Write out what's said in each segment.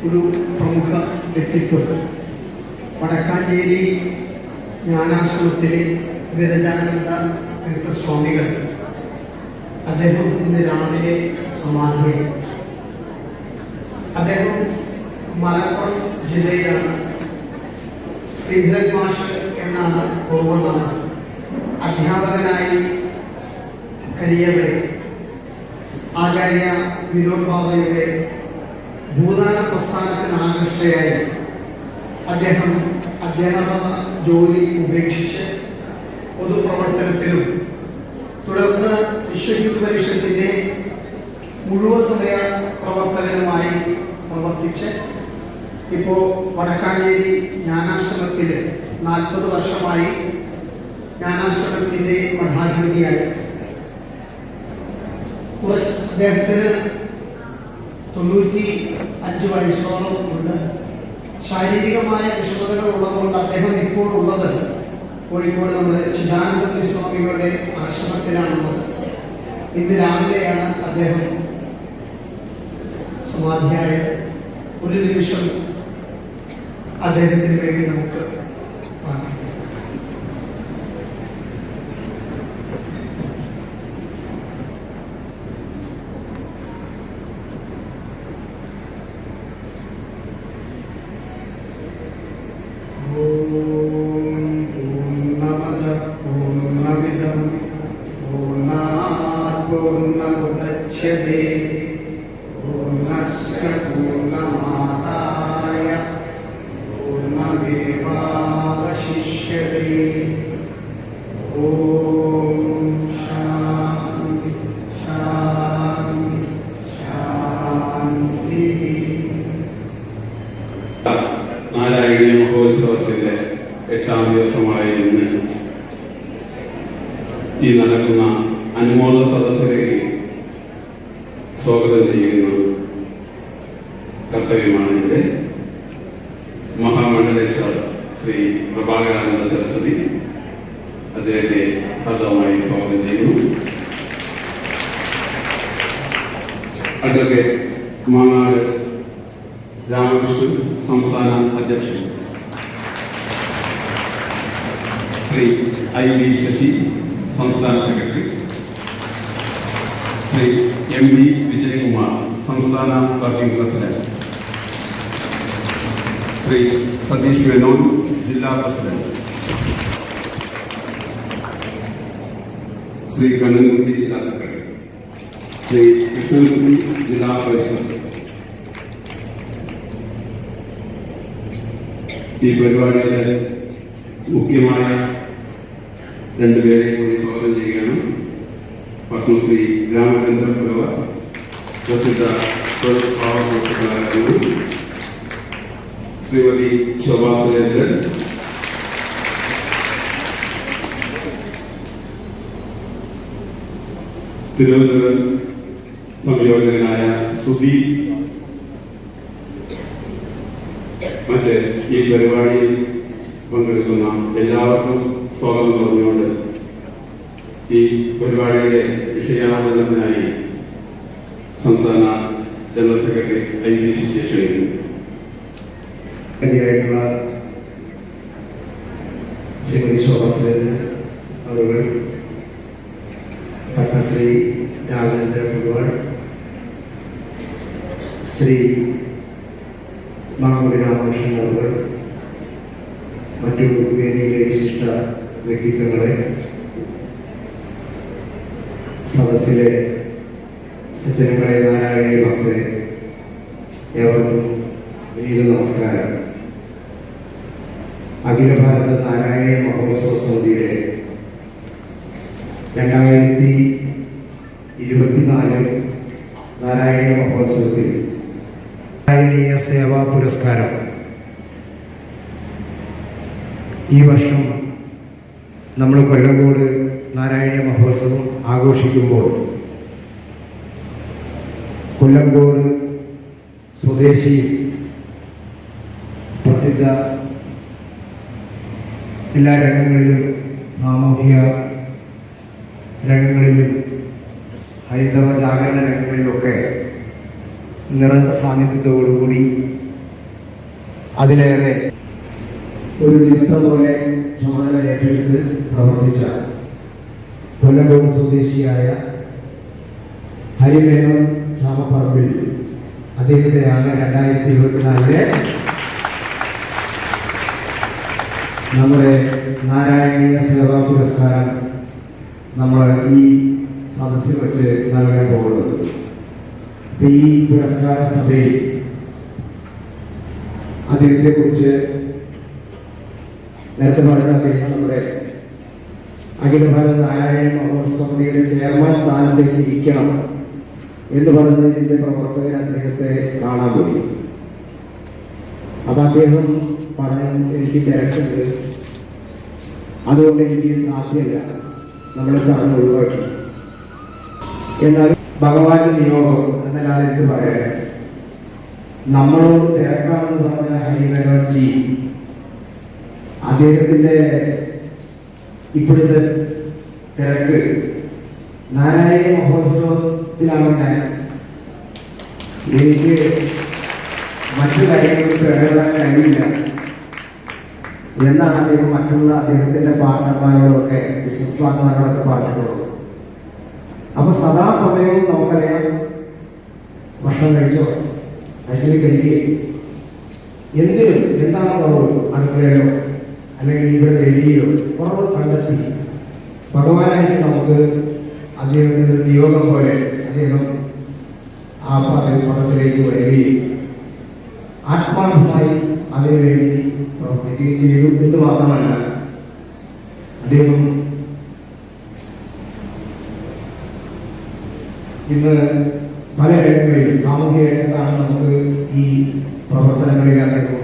ഒരു പ്രമുഖ വ്യക്തിത്വം. വടക്കാഞ്ചേരി ജ്ഞാനാശ്രമത്തിലെ വിരജാനന്ദ തീർത്ഥസ്വാമികൾ അദ്ദേഹം ഇന്ന് രാവിലെ സമാധിയായി. അദ്ദേഹം മലപ്പുറം ജില്ലയിലാണ്. ശ്രീധരൻ മാഷ് എന്നാണ് പൂർവ്വനാമം. അധ്യാപകനായി കഴിയവരെ ആചാര്യ വിനോദ് ബാബയുടെ ഭൂദാന പ്രസ്ഥാനത്തിന് ആകർഷകയായി അദ്ദേഹം അധ്യാപക ജോലി ഉപേക്ഷിച്ച് പൊതുപ്രവർത്തനത്തിലും തുടർന്ന് വിശ്വഹിന്ദു പരിഷത്തിന്റെ മുഴുവൻ സമയ പ്രവർത്തകനുമായി പ്രവർത്തിച്ച് ഇപ്പോൾ വടക്കാഞ്ചേരി ജ്ഞാനാശ്രമത്തിൽ 40 വർഷമായി ജ്ഞാനാശ്രമത്തിന്റെ മഠാധിപതിയായി. അദ്ദേഹത്തിന് 95 വയസ്സോളം ഉണ്ട്. ശാരീരികമായ വിഷമതകൾ ഉള്ളതുകൊണ്ട് അദ്ദേഹം ഇപ്പോൾ ഉള്ളത് കോഴിക്കോട് നമ്മുടെ ചിദാനന്ദ സ്വാമികളുടെ ആശ്രമത്തിലാണുള്ളത്. ഇന്ന് രാവിലെയാണ് അദ്ദേഹം സമാധിയായത്. ഒരു നിമിഷം അദ്ദേഹത്തിന് വേണ്ടി നമുക്ക് പൂർണ്ണമുദച്യതേ പൂർണ്ണസ്യ പൂർണ്ണമാദായ പൂർണ്ണമേവാവശിഷ്യതേ. ഓം ശാന്തി ശാന്തി ശാന്തി. നാരായണീയ മഹോത്സവത്തിന്റെ 8ാം ദിവസമായ ഇന്ന് ഈ നടക്കുന്ന അനുമോദ സദസ്സിലേക്ക് സ്വാഗതം ചെയ്യുന്ന കർത്തവ്യമാണ് ഇവിടെ. മഹാമണ്ഡലേശ്വർ ശ്രീ പ്രഭാകരാനന്ദ സരസ്വതി അദ്ദേഹത്തെ ഹൃദയമായി സ്വാഗതം ചെയ്യുന്നു. അഡ്വക്കേറ്റ് മാങ്ങാട് രാമകൃഷ്ണൻ സംസ്ഥാന അധ്യക്ഷൻ, ശ്രീ IV ശശി സംസ്ഥാന സെക്രട്ടറി, ശ്രീ MD വിജയകുമാർ സംസ്ഥാന വർക്കിംഗ് പ്രസിഡന്റ്, ശ്രീ സതീഷ് മേനോൻ ജില്ലാ പ്രസിഡന്റ്, ശ്രീ കണ്ണൻകുട്ടി ജില്ലാ സെക്രട്ടറി, ശ്രീ കൃഷ്ണൻകുട്ടി ജില്ലാ പ്രസിഡന്റ്. ഈ പരിപാടിയുടെ മുഖ്യമായ 2 പേരെ കൂടി സ്വാഗതം ചെയ്യുകയാണ്. പത്മശ്രീ രാമചന്ദ്ര പുലവർ, പ്രസിദ്ധ കലാകാരനും ശ്രീമതി ശോഭാ സുരേന്ദ്രൻ, തിരുവനന്തപുരം സംയോജകനായ സുധി. മറ്റ് ഈ പരിപാടിയിൽ പങ്കെടുക്കുന്ന എല്ലാവർക്കും സ്വാഗതം പറഞ്ഞുകൊണ്ട് ഈ പരിപാടിയുടെ വിഷയാവതരണത്തിനായി സംസ്ഥാന ജനറൽ സെക്രട്ടറി IV ശശി ക്ഷണിക്കുന്നു. ശ്രീമതി ശോഭാ സുരേന്ദ്രൻ അവർ, പത്മശ്രീ രാമചന്ദ്ര പുലവർ, ശ്രീ മാങ്ങാട് രാമകൃഷ്ണൻ അവർ, മറ്റു വേദിയിലെ വിശിഷ്ട വ്യക്തിത്വങ്ങളെ, സദസ്സിലെ സജ്ജനങ്ങളെ, നാരായണീയ ഭക്തരെ, ഏവർക്കും വിനീത നമസ്കാരം. അഖില ഭാരത നാരായണീയ മഹോത്സവ സമിതിയുടെ 2024 നാരായണീയ മഹോത്സവത്തിൽ നാരായണീയ സേവാ പുരസ്കാരം ഈ വർഷം നമ്മൾ കൊല്ലങ്കോട് നാരായണീയ മഹോത്സവം ആഘോഷിക്കുമ്പോൾ കൊല്ലങ്കോട് സ്വദേശി പ്രസിദ്ധ എല്ലാ രംഗങ്ങളിലും, സാമൂഹിക രംഗങ്ങളിലും, ഹൈന്ദവ ജാഗരണ രംഗങ്ങളിലൊക്കെ നിറഞ്ഞ സാന്നിധ്യത്തോടുകൂടി അതിലേറെ ഒരു നിമിത്തം പോലെ ചുമതല ഏറ്റെടുത്ത് പ്രവർത്തിച്ച കൊല്ലങ്കോട് സ്വദേശിയായ ഹരിമേനോൻ ചാമപ്പറമ്പിൽ അദ്ദേഹത്തെയാണ് 2024 നമ്മുടെ നാരായണീയ സേവാ പുരസ്കാരം നമ്മൾ ഈ സദസ്സിൽ വെച്ച് നൽകാൻ പോകുന്നത്. ഈ പുരസ്കാര സഭയിൽ അദ്ദേഹത്തെ കുറിച്ച് നേരത്തെ പറഞ്ഞ അദ്ദേഹം നമ്മുടെ അഖില ഭാരത നാരായണ മഹോത്സവയുടെ ചെയർമാൻ സ്ഥാനത്തേക്ക് ഇരിക്കണം എന്ന് പറഞ്ഞ് ഇതിന്റെ പ്രവർത്തകർ അദ്ദേഹത്തെ കാണാൻ പോയി. അപ്പൊ അദ്ദേഹം പറഞ്ഞു, എനിക്ക് തിരക്കുണ്ട്, അതുകൊണ്ട് എനിക്ക് സാധ്യമല്ല, നമ്മളെ പറഞ്ഞ് ഒഴിവാക്കി. എന്നാൽ ഭഗവാന്റെ നിയോഗം എന്നല്ലാതെ എനിക്ക് പറയാൻ, നമ്മളോട് തിരക്കാണെന്ന് പറഞ്ഞ ഹരിമേനോൻജി അദ്ദേഹത്തിന്റെ ഇപ്പോഴത്തെ തിരക്ക് നാരായണ മഹോത്സവത്തിലാണ്. ഞാൻ എനിക്ക് മറ്റു കാര്യങ്ങൾക്ക് ഇടപെടാൻ കഴിയില്ല എന്നാണ് അദ്ദേഹം മറ്റുള്ള അദ്ദേഹത്തിന്റെ പാർട്ട്ണർമാരോടൊക്കെ ബിസിനസ് പാർട്ട്ണർമാരോടൊക്കെ പറഞ്ഞിട്ടുള്ളത്. അപ്പൊ സദാസമയവും നമുക്കറിയാം, ഭക്ഷണം കഴിച്ചോ, കഴിക്കുകയും എന്തിനും എന്താണ് കുറവ്, അടുക്കളയിലോ അല്ലെങ്കിൽ ഇവിടെ ഡൽഹിയിലോ കുറവ് കണ്ടെത്തി ഭഗവാനായിട്ട് നമുക്ക് അദ്ദേഹത്തിൻ്റെ നിയോഗം പോലെ അദ്ദേഹം ആ പദത്തിലേക്ക് വരികയും ആത്മാർത്ഥമായി അതിനുവേണ്ടി പ്രവർത്തിക്കുകയും ചെയ്തു എന്ന് മാത്രമല്ല, അദ്ദേഹം ഇന്ന് പല രംഗങ്ങളിലും സാമൂഹിക രംഗത്താണ് നമുക്ക് ഈ പ്രവർത്തനങ്ങളിൽ അദ്ദേഹം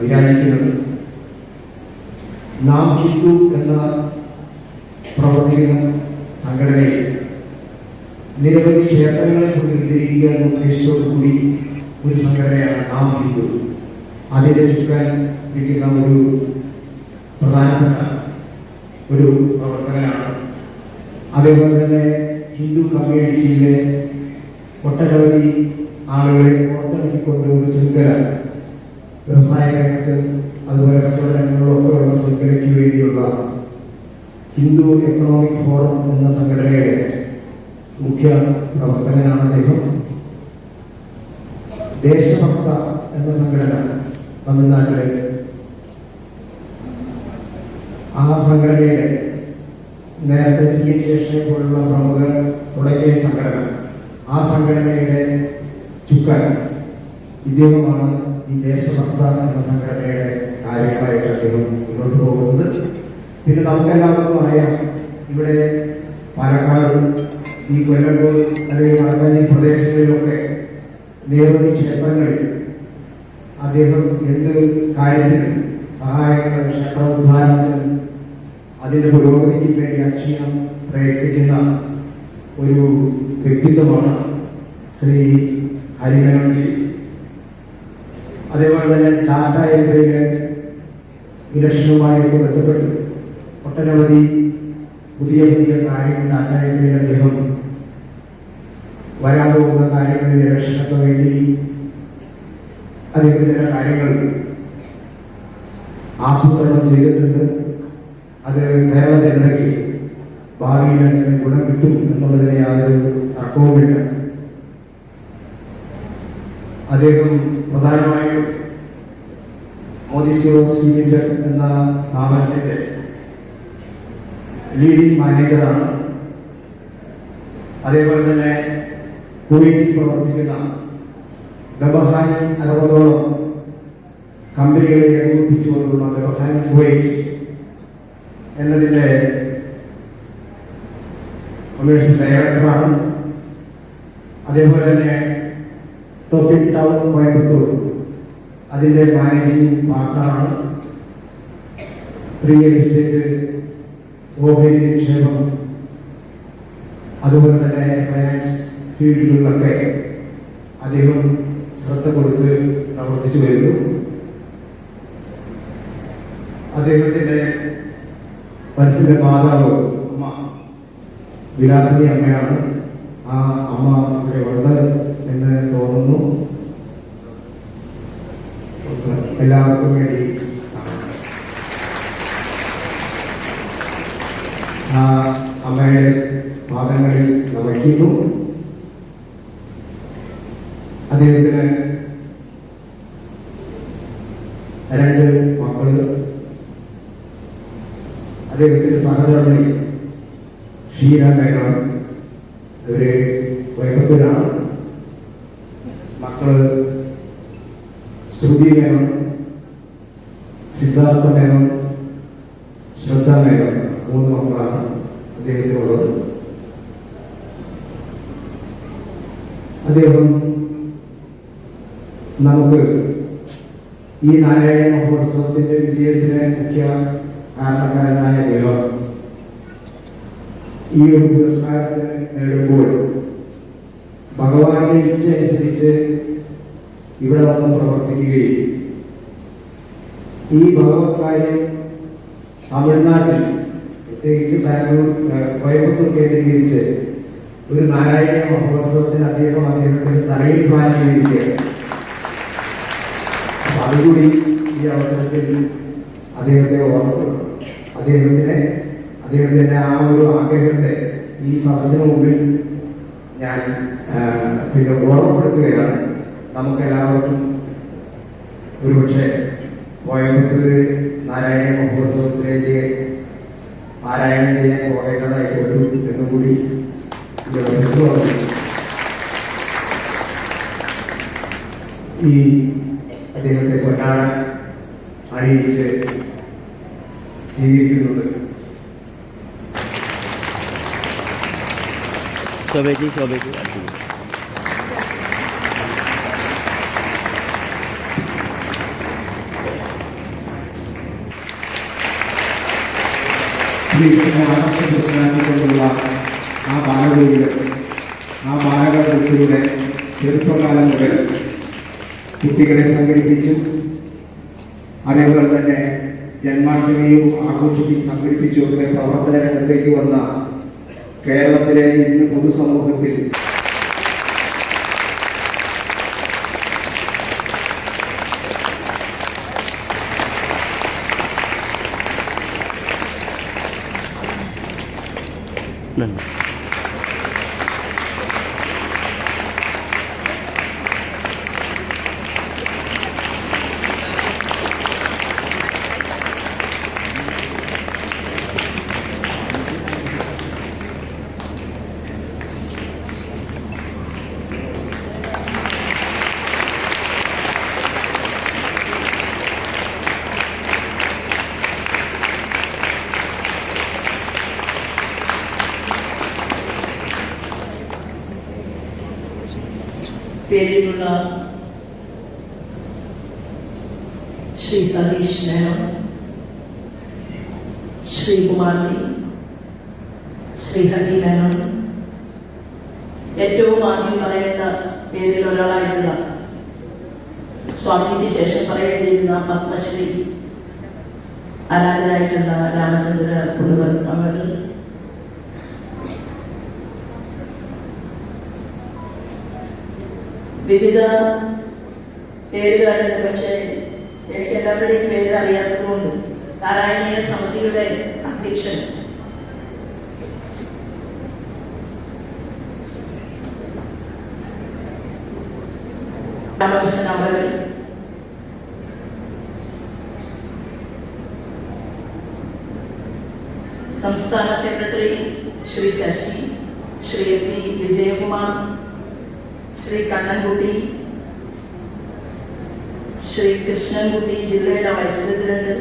വിരാജിക്കുന്നത്. നാം ഹിന്ദു എന്ന പ്രവർത്തിക്കുന്ന സംഘടനയിൽ നിരവധി ക്ഷേത്രങ്ങളെ പുനരുദ്ധരിക്കുക എന്ന ഉദ്ദേശത്തോടുകൂടി ഒരു സംഘടനയാണ് നാം ഹിന്ദു. അതിനെ ചുറ്റാൻ ഇരിക്കുന്ന ഒരു പ്രധാനപ്പെട്ട ഒരു പ്രവർത്തകനാണ്. അതേപോലെ തന്നെ ഹിന്ദു കമ്മ്യൂണിറ്റിയിലെ ഒട്ടനവധി ആളുകളെ പുറത്തിറക്കിക്കൊണ്ട് ഒരു ശൃംഖല, വ്യവസായ രംഗത്ത് അതുപോലെ കച്ചവട രംഗങ്ങളിലൊക്കെ ഉള്ള ശൃംഖലയ്ക്ക് വേണ്ടിയുള്ള ഹിന്ദു എക്കണോമിക് ഫോറം എന്ന സംഘടനയുടെ മുഖ്യ പ്രവർത്തകനാണ് അദ്ദേഹം. ദേശഭക്ത എന്ന സംഘടന തമിഴ്നാട്ടിലെ, ആ സംഘടനയുടെ നേരത്തെ TH പോലുള്ള പ്രമുഖർ തുടങ്ങിയ സംഘടന, ആ സംഘടനയുടെ ചുക്കാൻ ഇദ്ദേഹമാണ്. ഈ ദേശഭക്ത എന്ന സംഘടനയുടെ കാര്യങ്ങളായിട്ട് അദ്ദേഹം മുന്നോട്ട് പോകുന്നത്. പിന്നെ നമുക്കെല്ലാവർക്കും അറിയാം, ഇവിടെ പാലക്കാട് ഈ കൊല്ലങ്കോട് അല്ലെങ്കിൽ വടക്കൻ പ്രദേശങ്ങളിലൊക്കെ നിരവധി ക്ഷേത്രങ്ങളിൽ അദ്ദേഹം എന്ത് കാര്യത്തിനും സഹായങ്ങൾ, ക്ഷേത്രോദ്ധാരണത്തിനും അതിൻ്റെ പുരോഗതിക്ക് വേണ്ടി അക്ഷീണം പ്രയത്നിക്കുന്ന ഒരു വ്യക്തിത്വമാണ് ശ്രീ ഹരിമേനോൻജി. അതേപോലെ തന്നെ ടാറ്റ എൻട്രിയിലെ ഇലക്ഷനുമായൊക്കെ ബന്ധപ്പെട്ട് ഒട്ടനവധി പുതിയ പുതിയ കാര്യങ്ങൾ ടാറ്റ എൻട്രിയിൽ അദ്ദേഹം വരാൻ പോകുന്ന കാര്യങ്ങളിൽ ഇലക്ഷനൊക്കെ വേണ്ടി അദ്ദേഹത്തിൻ്റെ കാര്യങ്ങൾ ആസൂത്രണം ചെയ്തിട്ടുണ്ട്. അത് കേരള ജനതയ്ക്ക് ഭാവിയിൽ അതിന് ഗുണം കിട്ടും എന്നുള്ളതിന് യാതൊരു തർക്കവുമില്ല. അദ്ദേഹം പ്രധാനമായും മോദി സീറോസ് ലിമിറ്റഡ് എന്ന സ്ഥാപനത്തിൻ്റെ ലീഡിംഗ് മാനേജറാണ്. അതേപോലെ തന്നെ കുവൈറ്റിൽ പ്രവർത്തിക്കുന്ന വ്യവഹാരി 60ഓളം കമ്പനികളെ ഏകോപിപ്പിച്ചുകൊണ്ടുള്ള വ്യവഹാരി കുവൈറ്റ് എന്നതിൻ്റെ കൊമേഴ്സ്യൽ ഡയറക്ടറാണ്. അതേപോലെ തന്നെ ടോപ്പിക് ടൗൺ കോയമ്പത്തൂർ അതിൻ്റെ മാനേജിംഗ് പാർട്ണറാണ്. റിയൽ എസ്റ്റേറ്റ്, ഓഹരി നിക്ഷേപം, അതുപോലെ തന്നെ ഫൈനാൻസ് ഫീൽഡുകളിലൊക്കെ അദ്ദേഹം ശ്രദ്ധ കൊടുത്ത് പ്രവർത്തിച്ചു വരുന്നു. അദ്ദേഹത്തിൻ്റെ മനസ്സിൻ്റെ മാതാവ് അമ്മ വിലാസിനി അമ്മയാണ്. ആ അമ്മ ഇവിടെ ഉണ്ട് എന്ന് തോന്നുന്നു. എല്ലാവർക്കും വേണ്ടി ആ അമ്മയുടെ പാദങ്ങളിൽ നമിക്കുന്നു. അദ്ദേഹത്തിന് 2 മക്കള്, അദ്ദേഹത്തിന്റെ സഹധർമ്മിണി ഷീല മേനോൻ, ഇവര് കോയമ്പത്തൂരാണ്. മക്കള് ശ്രുതി മേനോൻ, സിദ്ധാർത്ഥ മേനോൻ, ശ്രദ്ധ മേനോൻ, 3 മക്കളാണ് അദ്ദേഹത്തിനുള്ളത്. അദ്ദേഹം നമുക്ക് ഈ നാരായണ മഹോത്സവത്തിന്റെ വിജയത്തിന് മുഖ്യ കാരണക്കാരനായ അദ്ദേഹം ഈ ഒരു പുരസ്കാരത്തിന് നേടുമ്പോൾ ഭഗവാന്റെ ഇച്ഛ അനുസരിച്ച് ഇവിടെ വന്ന് പ്രവർത്തിക്കുകയും ഈ ഭഗവത് കാര്യം തമിഴ്നാട്ടിൽ പ്രത്യേകിച്ച് ബാംഗ്ലൂർ, കോയമ്പത്തൂർ കേന്ദ്രീകരിച്ച് ഒരു നാരായണ മഹോത്സവത്തിന് അദ്ദേഹത്തിന്റെ തലയിൽ പ്ലാൻ ചെയ്തിരിക്കുകയാണ്. അപ്പൊ അതുകൂടി ഈ അവസരത്തിൽ അദ്ദേഹത്തെ ഓർമ്മപ്പെടും. അദ്ദേഹത്തിന്റെ ആ ഒരു ആഗ്രഹത്തെ ഈ സദസ്സിന് മുമ്പിൽ ഞാൻ പിന്നെ ഓർമ്മപ്പെടുത്തുകയാണ്. നമുക്കെല്ലാവർക്കും ഒരുപക്ഷെ കോയമ്പത്തൂർ നാരായണ മഹോത്സവത്തിലേക്ക് പാരായണം ചെയ്യാൻ പോകേണ്ടതായിട്ട് വരും എന്നുകൂടി ഈ അവസരത്തിൽ പറഞ്ഞു. ഈ അദ്ദേഹത്തെ പൊന്നാട അണിയിച്ച് സ്വീകരിക്കുന്നത് ആകർഷിച്ചുള്ള ആ ബാലവേദികൾ, ആ ബാലകൃതിയുടെ ചെറുപ്പകാലം മുതൽ കുട്ടികളെ സംഘടിപ്പിച്ചു. അതേപോലെ തന്നെ ജന്മാഷ്ടമിയും സംഘടിപ്പിച്ചുകൊണ്ട് പ്രവർത്തന രംഗത്തേക്ക് വന്ന കേരളത്തിലെ ഇന്ന് പൊതുസമൂഹത്തിൽ പേരിലുള്ള ശ്രീ സതീഷ് മേനോൻ, ശ്രീ കുമാർജി, ശ്രീ ഹരി മേനോൻ, ഏറ്റവും ആദ്യം പറയേണ്ട പേരിൽ ഒരാളായിട്ടുള്ള സ്വാമിക്ക് ശേഷം പറയേണ്ടിയിരുന്ന പത്മശ്രീ ആരാധനായിട്ടുള്ള രാമചന്ദ്ര പുതുവൻ അവർ, വിവിധ പേരുകാരുണ്ട്. പക്ഷേ എനിക്ക് എല്ലാവരുടെയും പേര് അറിയാത്തതുകൊണ്ട് നാരായണീയ സമിതിയുടെ അധ്യക്ഷൻ രാമകൃഷ്ണൻ അവർ, സംസ്ഥാന സെക്രട്ടറി ശ്രീ ശശി, ശ്രീ പി വിജയകുമാർ, ശ്രീ കണ്ണൻകുട്ടി, ശ്രീ കൃഷ്ണൻകുട്ടി, ജില്ലയുടെ vice president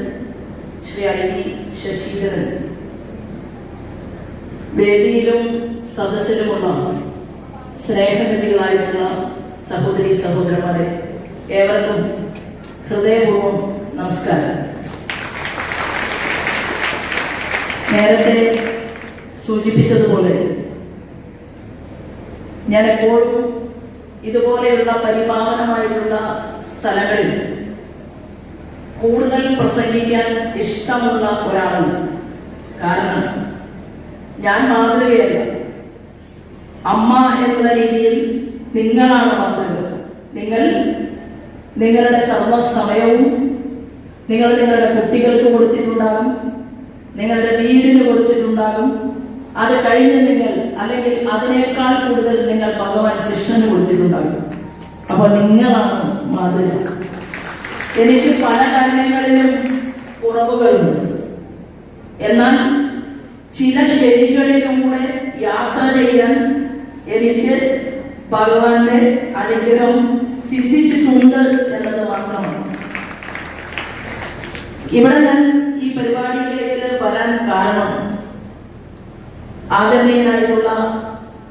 Shri I V Sasidharan, വേദിയിലും സദസ്സിലുമുള്ള സ്നേഹനിധികളായിട്ടുള്ള സഹോദരി സഹോദരന്മാരെ, ഏവർക്കും ഹൃദയപൂർവ്വം നമസ്കാരം. നേരത്തെ സൂചിപ്പിച്ചതുപോലെ ഞാൻ എപ്പോഴും ഇതുപോലെയുള്ള പരിപാവനമായിട്ടുള്ള സ്ഥലങ്ങളിൽ കൂടുതൽ പ്രസംഗിക്കാൻ ഇഷ്ടമുള്ള ഒരാളാണ്. കാരണം ഞാൻ മാതൃകയല്ല, അമ്മ എന്ന രീതിയിൽ നിങ്ങളാണ് മാതൃക. നിങ്ങൾ നിങ്ങളുടെ സർവ്വസമയവും നിങ്ങൾ നിങ്ങളുടെ കുട്ടികൾക്ക് കൊടുത്തിട്ടുണ്ടാകും, നിങ്ങളുടെ വീടിന് കൊടുത്തിട്ടുണ്ടാകും. അത് കഴിഞ്ഞ് നിങ്ങൾ, അല്ലെങ്കിൽ അതിനേക്കാൾ കൂടുതൽ നിങ്ങൾ ഭഗവാൻ കൃഷ്ണന് കൊടുത്തിട്ടുണ്ടാകും. അപ്പോൾ നിങ്ങളാണ് മാതൃക. എനിക്ക് പല കാര്യങ്ങളിലും കുറവുകളുണ്ട്. എന്നാൽ ചില ശരികളിലൂടെ യാത്ര ചെയ്യാൻ എനിക്ക് ഭഗവാന്റെ അനുഗ്രഹം സിദ്ധിച്ചിട്ടുണ്ട് എന്നത് മാത്രമാണ്. ഇവിടെ ഞാൻ ഈ പരിപാടിയിലേക്ക് വരാൻ കാരണം ആദരണീയനായിട്ടുള്ള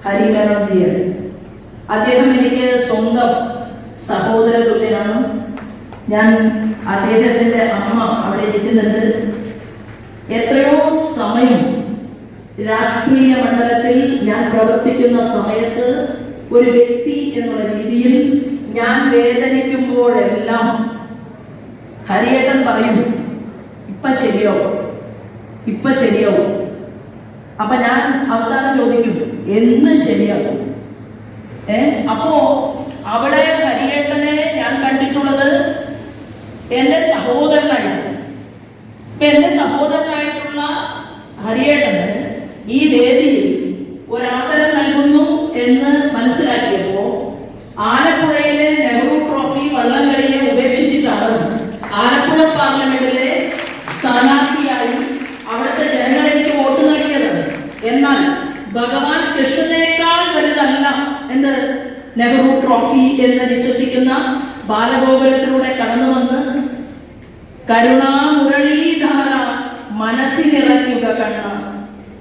ഹരിമേനോൻജിയാണ്. അദ്ദേഹം എനിക്ക് സ്വന്തം സഹോദര തുല്യനാണ്. ഞാൻ അദ്ദേഹത്തിൻ്റെ അമ്മ അവിടെ ഇരിക്കുന്നുണ്ട്. എത്രയോ സമയം രാഷ്ട്രീയ മണ്ഡലത്തിൽ ഞാൻ പ്രവർത്തിക്കുന്ന സമയത്ത് ഒരു വ്യക്തി എന്നുള്ള രീതിയിൽ ഞാൻ വേദനിക്കുമ്പോഴെല്ലാം ഹരിയേട്ടൻ പറയും, ഇപ്പൊ ശരിയാവും, ഇപ്പൊ ശരിയാവും. അപ്പൊ ഞാൻ അവസാനം ചോദിക്കും, എന്ന് ശരിയാവും? അപ്പോ അവിടെ ഹരിയേട്ടനെ ഞാൻ കണ്ടിട്ടുള്ളത് എന്റെ സഹോദരനായിട്ട്. എന്റെ സഹോദരനായിട്ടുള്ള ഹരിയേട്ടന് ഈ വേദിയിൽ ഒരാദരം നൽകുന്നു എന്ന് മനസ്സിലാക്കിയപ്പോ ആലപ്പുഴയിലെ നെഹ്റു ട്രോഫി വള്ളംകളിയെ ഉപേക്ഷിച്ചിട്ടാണ് ആലപ്പുഴ പാർലമെന്റിലെ സ്ഥാനാർത്ഥിയായി അവിടുത്തെ ജനങ്ങൾ എനിക്ക് വോട്ട് നൽകിയത്. എന്നാൽ ഭഗവാൻ കൃഷ്ണനേക്കാൾ വലുതല്ല എന്ത് നെഹ്റു ട്രോഫി എന്ന് വിശ്വസിക്കുന്ന ബാലഗോകുലത്തിലൂടെ കടന്നു വന്ന് കരുണാമുരളീധാര മനസ്സിനിറക്കുക കണ്ണ,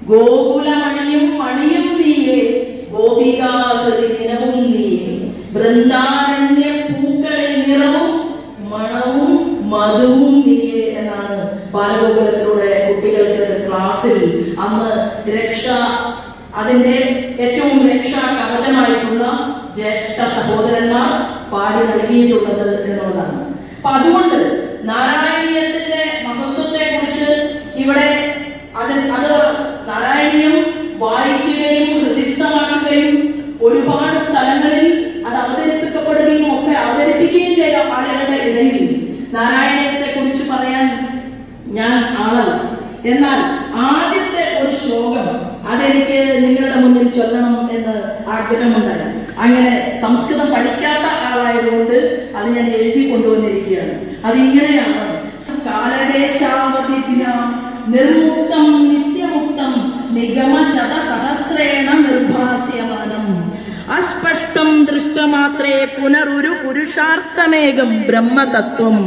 ഗോകുലമണിയും മണിയും നീയേ, ഗോപികാഹൃതി നിറവും നീയേ, വൃന്ദാരണ്യ പൂക്കളിൽ നിറവും മണവും മധുവും നീയേ എന്നാണ് ബാലഗോകുലത്തിലൂടെ കുട്ടികൾക്ക് ക്ലാസ്സിൽ അന്ന് അതിന്റെ ഏറ്റവും രക്ഷാ കവചമായിട്ടുള്ള ജ്യേഷ്ഠ സഹോദരന്മാർ പാടി നൽകിയിട്ടുള്ളത് എന്നുള്ളതാണ്. അപ്പൊ അതുകൊണ്ട് നാരായണീയത്തിന്റെ മഹത്വത്തെ കുറിച്ച് ഇവിടെ അത് നാരായണീയം വായിക്കുകയും ഹൃദിസ്ഥമാക്കുകയും ഒരുപാട് സ്ഥലങ്ങളിൽ അത് അവതരിപ്പിക്കപ്പെടുകയും ഒക്കെ അവതരിപ്പിക്കുകയും ചെയ്ത ആളുകളുടെ ഇടയിൽ നാരായണീയത്തെ കുറിച്ച് പറയാൻ ഞാൻ ആളല്ല. എന്നാൽ ആദ്യത്തെ ഒരു ശ്ലോകം അതെനിക്ക് നിങ്ങളുടെ മുന്നിൽ ചൊല്ലണം എന്ന് ആഗ്രഹമുണ്ടായി. അങ്ങനെ സംസ്കൃതം പഠിക്കാത്ത ആളായതുകൊണ്ട് അത് ഞാൻ എഴുതി കൊണ്ടുവന്നിരിക്കുകയാണ്. അതിങ്ങനെയാണ്: കാലദേശാവധിഭ്യ നിർമുക്തം നിത്യമുക്തം നിഗമശതസഹസ്രേണ നിർഭാസ്യമാനം അസ്പഷ്ടം ദൃഷ്ടമാത്രേ പുനരുരു പുരുഷാർത്ഥമേകം ബ്രഹ്മതത്വം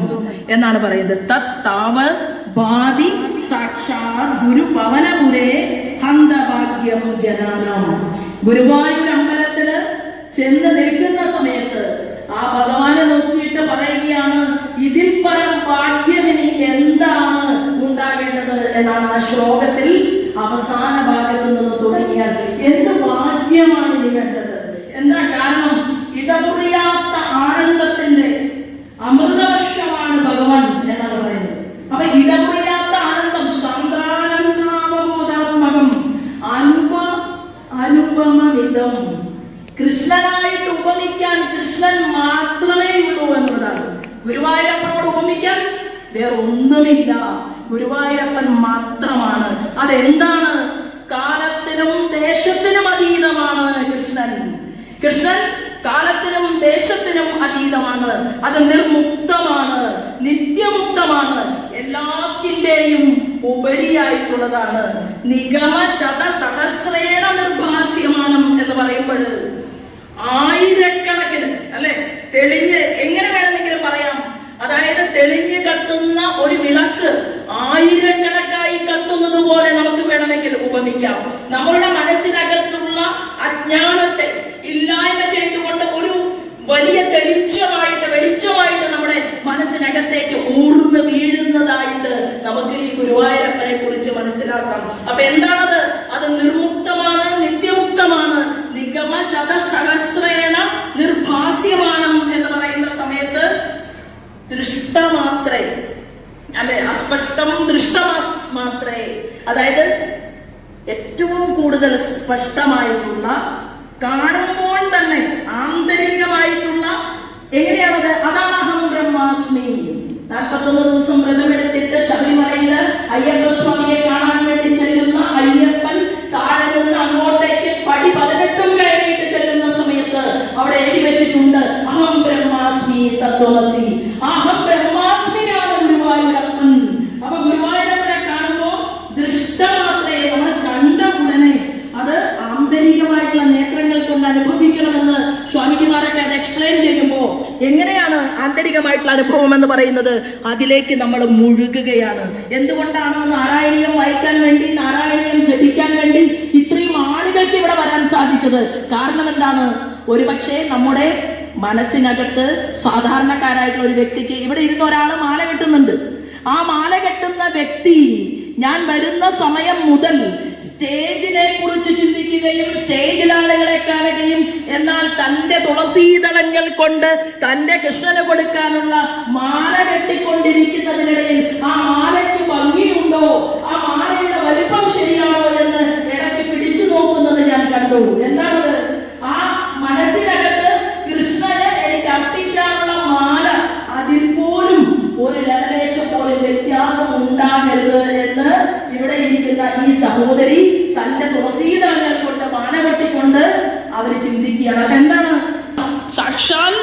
എന്നാണ് പറയുന്നത്. തത്താവ് ഭാതി സാക്ഷാത് ഗുരുപവനപുരേ ഹന്തഭാഗ്യം ജനാനാം. ഗുരുവായൂർ അമ്പലത്തില് ചെന്ന് നിൽക്കുന്ന സമയത്ത് ആ ഭഗവാനെ നോക്കിയിട്ട് പറയുകയാണ്, ഇതിൽ പരം ഭാഗ്യമിനി എന്താണ് ഉണ്ടാകേണ്ടത് എന്നാണ് ആ ശ്ലോകത്തിൽ അവസാന ഭാഗത്ത് നിന്ന് തുടങ്ങിയാൽ എന്ത് ഭാഗ്യമാണ് ഇനി വേണ്ടത്? എന്താ കാരണം? ഇടമുറിയാത്ത ആനന്ദത്തിന്റെ അമൃതവർഷമാണ് ഭഗവാൻ എന്നാണ് പറയുന്നത്. അപ്പൊ ഇടമുറിയാത്ത ആനന്ദം, സാന്ദ്രാനന്ദാവബോധാത്മകം അനുപമമിതം, കൃഷ്ണനായിട്ട് ഉപമിക്കാൻ കൃഷ്ണൻ മാത്രമേ ഉള്ളൂ എന്നതാണ്. ഗുരുവായൂരപ്പനോട് ഉപമിക്കാൻ വേറൊന്നുമില്ല, ഗുരുവായൂരപ്പൻ മാത്രമാണ്. അതെന്താണ്? കാലത്തിനും ദേശത്തിനും അതീതമാണ് കൃഷ്ണൻ. കൃഷ്ണൻ കാലത്തിനും ദേശത്തിനും അതീതമാണ്. അത് നിർമുക്തമാണ്, നിത്യമുക്തമാണ്, എല്ലാത്തിൻ്റെയും ഉപരിയായിട്ടുള്ളതാണ്. നിഗമ ശതസഹസ്രേണ നിർഭാസ്യമാനം എന്ന് പറയുമ്പോൾ ആയിരക്കണക്കിന്, അല്ലെ, തെളിഞ്ഞ് എങ്ങനെ വേണമെങ്കിലും പറയാം. അതായത് തെളിഞ്ഞ് കത്തുന്ന ഒരു വിളക്ക് ആയിരക്കണക്കായി കത്തുന്നത് പോലെ നമുക്ക് വേണമെങ്കിൽ ഉപമിക്കാം. നമ്മളുടെ മനസ്സിനകത്തുള്ള അജ്ഞാനത്തെ ഇല്ലായ്മ ചെയ്തുകൊണ്ട് ഒരു വലിയ വെളിച്ചമായിട്ട് നമ്മുടെ മനസ്സിനകത്തേക്ക് ഊർന്ന് വീഴുന്നതായിട്ട് നമുക്ക് ഈ ഗുരുവായൂരപ്പനെ കുറിച്ച് മനസ്സിലാക്കാം. അപ്പൊ എന്താണത്? അത് നിർമുക്തമാണ്, നിത്യമുക്തമാണ്, നിഗമ ശതസഹസ്രേണ നിർഭാസ്യമാനം എന്ന് പറയുന്ന സമയത്ത് ദൃഷ്ടമാത്രേ, അല്ലെ, അസ്പഷ്ടം ദൃഷ്ടമാത്രേ, അതായത് ഏറ്റവും കൂടുതൽ സ്പഷ്ടമായിട്ടുള്ള, കാണുമ്പോൾ തന്നെ ആന്തരികമായിട്ടുള്ള, എങ്ങനെയാണത്? അതാണ് അഹം ബ്രഹ്മാസ്മി. 41 41 ദിവസം വ്രതമെടുത്തിട്ട് ശബരിമലയിൽ അയ്യപ്പസ്വാമിയെ കാണാൻ വേണ്ടി ചെല്ലുന്ന അയ്യപ്പൻ താഴെ നിന്ന് അങ്ങോട്ടേക്ക് പടി 18 കയറിയിട്ട് ചെല്ലുന്ന സമയത്ത് അവിടെ എഴുതി വെച്ചിട്ടുണ്ട്, അഹം ബ്രഹ്മാസ്മി തത്വമസി. അഹം ബ്രഹ്മാസ്മിയാണ് ഗുരുവായൂരപ്പൻ. അപ്പൊ ഗുരുവായൂരപ്പനെ കാണുമ്പോ ദൃഷ്ടമാത്രേ, നമ്മൾ കണ്ട ഉടനെ അത് ആന്തരികമായിട്ടുള്ള നേത്രങ്ങൾ കൊണ്ട് അനുഭവിക്കണമെന്ന് സ്വാമിജിമാരൊക്കെ അത് എക്സ്പ്ലെയിൻ ചെയ്യുമ്പോൾ എങ്ങനെയാണ് ആന്തരികമായിട്ടുള്ള അനുഭവം എന്ന് പറയുന്നത്, അതിലേക്ക് നമ്മൾ മുഴുകുകയാണ്. എന്തുകൊണ്ടാണ് നാരായണീയം വായിക്കാൻ വേണ്ടി, നാരായണീയം ജപിക്കാൻ വേണ്ടി ഇത്രയും ആളുകൾക്ക് ഇവിടെ വരാൻ സാധിച്ചത്? കാരണം എന്താണ്? ഒരുപക്ഷെ നമ്മുടെ മനസ്സിനകത്ത് സാധാരണക്കാരായിട്ടുള്ള ഒരു വ്യക്തിക്ക് ഇവിടെ ഇരുന്ന ഒരാൾ മാല കെട്ടുന്നുണ്ട്. ആ മാല കെട്ടുന്ന വ്യക്തി ഞാൻ വരുന്ന സമയം മുതൽ സ്റ്റേജിനെ കുറിച്ച് ചിന്തിക്കുകയും സ്റ്റേജിൽ ആളുകളെ കാണുകയും, എന്നാൽ തന്റെ തുളസീതളങ്ങൾ കൊണ്ട് തന്റെ കൃഷ്ണന് കൊടുക്കാനുള്ള മാല കെട്ടിക്കൊണ്ടിരിക്കുന്നതിനിടയിൽ ആ മാലയ്ക്ക് ഭംഗിയുണ്ടോ, ആ മാലയുടെ വലിപ്പം ശരിയാണോ എന്ന് ഇടയ്ക്ക് പിടിച്ചു നോക്കുന്നത് ഞാൻ കണ്ടു. എന്താണത്? ആ മനസ്സിനകത്ത് കൃഷ്ണന് എനിക്ക് അർപ്പിക്കാനുള്ള മാല, അതിൽ പോലും ഒരു ലവലേശം പോലും വ്യത്യാസം ഉണ്ടാകരുത് എന്ന് ഇവിടെ ഇരിക്കുന്ന ഈ സഹോദരി തന്റെ തുളസീതളങ്ങൾ കൊണ്ട് മാല കെട്ടിക്കൊണ്ട് അവർ ചിന്തിക്കുകയാണ്. എന്താണ്? സാക്ഷാൽ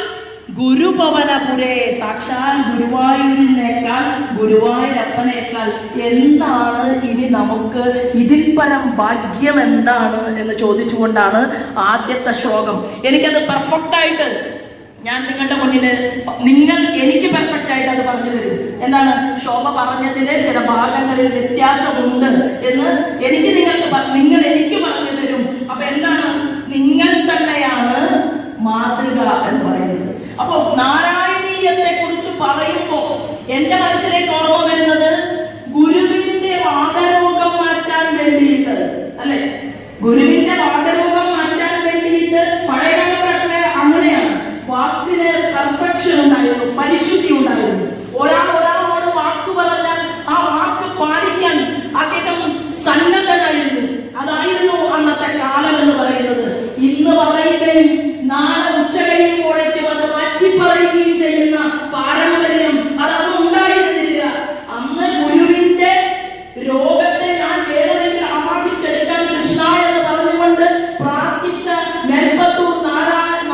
ഗുരുഭവനപുരേ, സാക്ഷാൽ ഗുരുവായൂരിനേക്കാൾ ഗുരുവായൂരപ്പനേക്കാൾ എന്താണ് ഇനി നമുക്ക് ഇതിൽ പരം ഭാഗ്യം എന്താണ് എന്ന് ചോദിച്ചുകൊണ്ടാണ് ആദ്യത്തെ ശ്ലോകം. എനിക്കത് പെർഫെക്റ്റ് ആയിട്ട് ഞാൻ നിങ്ങളുടെ മുന്നിൽ, നിങ്ങൾ എനിക്ക് പെർഫെക്റ്റ് ആയിട്ട് അത് പറഞ്ഞു തരും. എന്താണ്? ശോഭ പറഞ്ഞതിന് ചില ഭാഗങ്ങളിൽ വ്യത്യാസമുണ്ട് എന്ന് നിങ്ങൾ എനിക്ക് പറഞ്ഞു തരും. അപ്പൊ എന്താണ്? നിങ്ങൾ തന്നെയാണ് മാതൃക എന്ന് പറയുന്നത്. അപ്പൊ നാരായണീയത്തെ കുറിച്ച് പറയുമ്പോ എന്റെ മനസ്സിലേക്ക് ഓർമ്മ വരുന്നത് ഗുരുവിന്റെ വാഗരോഗം മാറ്റാൻ വേണ്ടിയിട്ട്, അല്ലെ? ഗുരുവിന്റെ വാഗരോഗം മാറ്റാൻ വേണ്ടിയിട്ട് പഴയകാലത്തൊക്കെ അങ്ങനെയാണ്. വാക്കിന് പെർഫെക്ഷൻ ഉണ്ടായിരുന്നു, പരിശുദ്ധി ഉണ്ടായിരുന്നു. ഒരാളോട് വാക്ക് പറഞ്ഞാൽ ആ വാക്ക് പാലിക്കാൻ അദ്ദേഹം സന്നദ്ധനായിരുന്നു. അതായിരുന്നു അന്നത്തെ കാലം എന്ന് പറയുന്നത്. ഇന്ന് പറയുകയും നാളെ ഉച്ച കഴിയുമ്പോഴേക്കും അത് മാറ്റി പറയുകയും ചെയ്യുന്ന പാരമ്പര്യം അതൊന്നും ഉണ്ടായിരുന്നില്ല. അന്ന് ഗുരുവിന്റെ രോഗത്തെ ഞാൻ വേണമെങ്കിൽ ആവാഹിച്ചെടുക്കാൻ കൃഷ്ണ എന്ന് പറഞ്ഞുകൊണ്ട് പ്രാർത്ഥിച്ച മേൽപ്പത്തൂർ നാരായണ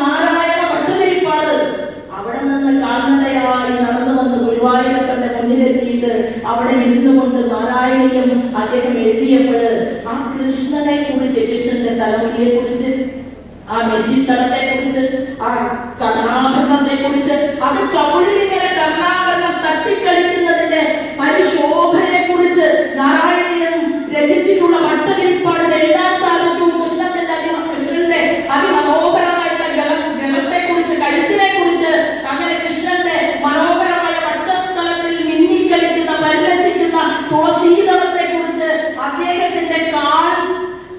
ഭട്ടതിരിപ്പാട് അവിടെ നിന്ന് കാൽനടയായി നടന്നു വന്ന് ഗുരുവായൂരപ്പന്റെ മുന്നിലെത്തിയിട്ട് അവിടെ ഇരുന്നു കൊണ്ട് നാരായണീയം അദ്ദേഹം എഴുതിയപ്പോൾ ആ കൃഷ്ണനെ കുറിച്ച്, കൃഷ്ണന്റെ തലമുടിയെ കുറിച്ച്, ആ നെറ്റിത്തടത്തെ കുറിച്ച്, ആ കർണാഭരണത്തെ കുറിച്ച്, അത് കവിളിലിങ്ങനെ കർണാഭരണം തട്ടിക്കളിക്കുന്നതിന്റെ പരിശോഭനെ കുറിച്ച് നാരായണീയം രചിച്ചിട്ടുള്ള ഭട്ടതിരിപ്പാടിന് എഴുതാൻ സാധിച്ചു. കൃഷ്ണന്റെ അതിമനോഹരമായിട്ടുള്ള ഗളത്തെ കുറിച്ച്, കഴുത്തിനെ കുറിച്ച്, അങ്ങനെ കൃഷ്ണന്റെ മനോഹരമായ വക്ഷസ്ഥലത്തിൽ മിന്നിക്കളിക്കുന്ന പരിലസിക്കുന്ന തുളസീതളത്തെ കുറിച്ച്, അദ്ദേഹത്തിന്റെ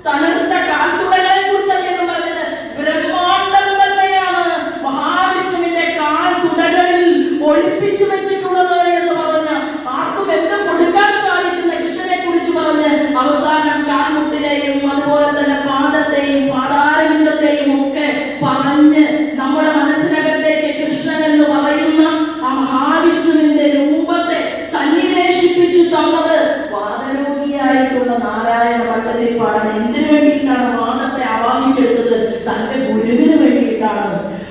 തണുത്ത കാൽത്തുടകളെ കുറിച്ച് അദ്ദേഹം പറഞ്ഞത് ബ്രഹ്മാണ്ഡം തന്നെയാണ് മഹാവിഷ്ണുവിന്റെ കാൽത്തുടകളിൽ ഒളിപ്പിച്ചു വെച്ചിട്ടുള്ളത് എന്ന് പറഞ്ഞ, ആർക്കും എന്ത് കൊടുക്കാൻ സാധിക്കുന്ന കൃഷ്ണനെ കുറിച്ച് പറഞ്ഞ് അവസാനം കാൽമുട്ടിനെയും അതുപോലെ തന്നെ പാദത്തെയും പാതാരവിന്ദത്തെയും ഒക്കെ പറഞ്ഞ് നമ്മുടെ മനസ്സിനകത്തേക്ക് കൃഷ്ണൻ എന്ന് പറയുന്ന ആ മഹാവിഷ്ണുവിന്റെ രൂപത്തെ സന്നിവേശിപ്പിച്ചു തന്നത് വാദരോഗിയായിട്ടുള്ള നാരായണ ഭട്ടതിരിപ്പാടാണ്. എന്തിനു വേണ്ടിയിട്ടാണ് വാദത്തെ ആവാഹിച്ചെടുത്തത്? തന്റെ ഗുരുവിന് വേണ്ടിയിട്ടാണ്.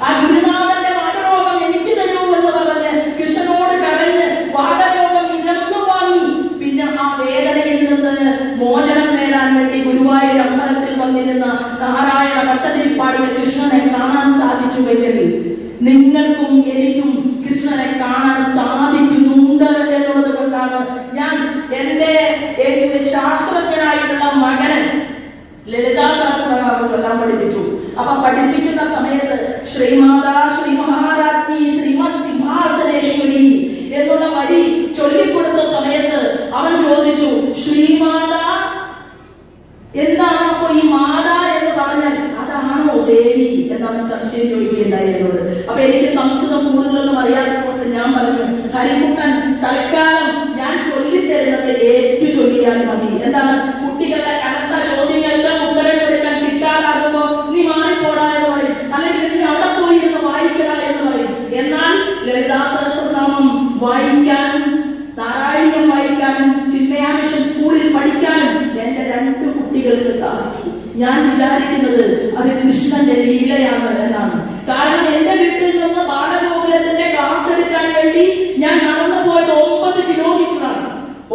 ആ ഗുരുനാഥന്റെ വാദരോഗം എനിക്ക് തരൂ എന്ന് പറഞ്ഞ് കൃഷ്ണനോട് കരഞ്ഞ് വാദരോഗം ഇരന്നു വാങ്ങി. പിന്നെ ആ വേദനയിൽ നിന്ന് മോചനം നേടാൻ വേണ്ടി ഗുരുവായൂർ അമ്പലത്തിൽ വന്നിരുന്ന നാരായണ ഭട്ടതിരിപ്പാടിന് കൃഷ്ണനെ കാണാൻ സാധിച്ചുവെങ്കിൽ നിങ്ങൾക്കും എനിക്കും കൃഷ്ണനെ കാണാൻ സാധിക്കുന്നുണ്ട് എന്നുള്ളത് കൊണ്ടാണ് ഞാൻ എന്റെ ശാസ്ത്രജ്ഞനായിട്ടുള്ള മകന് ലളിതാ സഹസ്രനാമം ചൊല്ലാൻ പഠിപ്പിച്ചു. അപ്പൊ പഠിപ്പിക്കുന്ന സമയത്ത് ശ്രീമാതാ ശ്രീ മഹാരാജ്ഞി ശ്രീമത് സിംഹാസനേശ്വരി എന്നുള്ള വരി ചൊല്ലിക്കൊടുത്ത സമയത്ത് അവൻ ചോദിച്ചു, ശ്രീമാതാ എന്താണ്? അപ്പൊ ഈ മാതാ എന്ന് പറഞ്ഞാൽ അതാണോ ദേവി എന്നവൻ സംശയം ചോദിക്കുകയുണ്ടായി എന്നോട്. അപ്പൊ എനിക്ക് സംസ്കൃതം കൂടുതലൊന്നും അറിയാതെ കൊണ്ട് ഞാൻ പറഞ്ഞു, ഹരികുട്ടൻ തൽക്കാലം ഞാൻ ചൊല്ലിത്തരുന്നത് ഏറ്റു ചൊല്ലിയാൽ മതി. എന്താണ്? കുട്ടികളുടെ കനത്ത ചോദ്യങ്ങൾക്ക് ഉത്തരം കൊടുക്കാൻ കിട്ടാതാകുമ്പോ നീ മാറിപ്പോടാ എന്ന് പറയും, അല്ലെങ്കിൽ നീ അവിടെ പോയി എന്ന് വായിക്കടാ എന്ന് പറയും. എന്നാൽ ലളിതാ സഹസ്രനാമം വായിക്കാനും ചിന്മയ മിഷൻ സ്കൂളിൽ പഠിക്കാനും എന്റെ 2 കുട്ടികൾക്ക് സാധിച്ചു. ഞാൻ വിചാരിക്കുന്നത് അത് കൃഷ്ണന്റെ ലീലയാണ് എന്നാണ്. കാരണം എന്റെ വീട്ടിൽ നിന്ന് ബാലഗോകുലത്തിന്റെ ക്ലാസ് എടുക്കാൻ വേണ്ടി ഞാൻ നടന്നു പോയത് 9 കിലോമീറ്ററാണ്.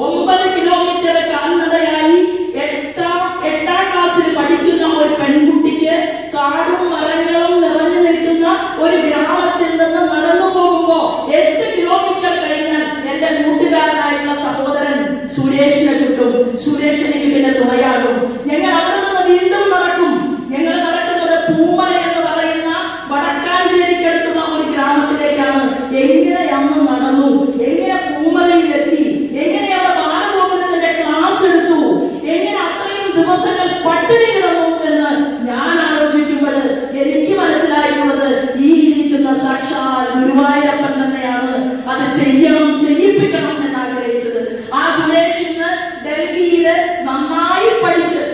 9 കിലോമീറ്റർ കാൽനടയായി എട്ടാം ക്ലാസ്സിൽ പഠിക്കുന്ന ഒരു പെൺകുട്ടിക്ക് കാടും മരങ്ങളും നിറഞ്ഞു നിൽക്കുന്ന ഒരു ഗ്രാമത്തിൽ നിന്ന് നടന്നു പോകുമ്പോ 8 കിലോമീറ്റർ കഴിഞ്ഞാൽ എന്റെ കൂട്ടുകാരനായിട്ടുള്ള സഹോദരൻ സുരേഷിനെ കിട്ടും. സുരേഷ് എനിക്ക് പിന്നെ തുണയാകും. ഞങ്ങൾ അവിടെ നിന്ന് വീണ്ടും നടക്കും. ഞങ്ങൾ നടക്കുന്നത് പൂമല എന്ന് പറയുന്ന വടക്കാഞ്ചേരിക്കടുത്തുള്ള ഒരു ഗ്രാമത്തിലേക്കാണ്. എങ്ങനെ അന്ന് നടന്നു, എങ്ങനെ പൂമലയിലെത്തി, എങ്ങനെയാണ് ബാലഗോകുലത്തിന്റെ ക്ലാസ് എടുത്തു, എങ്ങനെ അത്രയും ദിവസങ്ങൾ പട്ടിണി കിടന്നു എന്ന് ഞാൻ ആലോചിക്കുമ്പോൾ എനിക്ക് മനസ്സിലായിട്ടുള്ളത് ഈ ഇരിക്കുന്ന സാക്ഷാൽ ഗുരുവായൂരപ്പൻ തന്നെയാണ് അത് ചെയ്യിപ്പിക്കണം എന്ന് ആഗ്രഹിച്ചത്. ആ സുരേഷിന് ഡൽഹിയില് നന്നായി പഠിച്ച്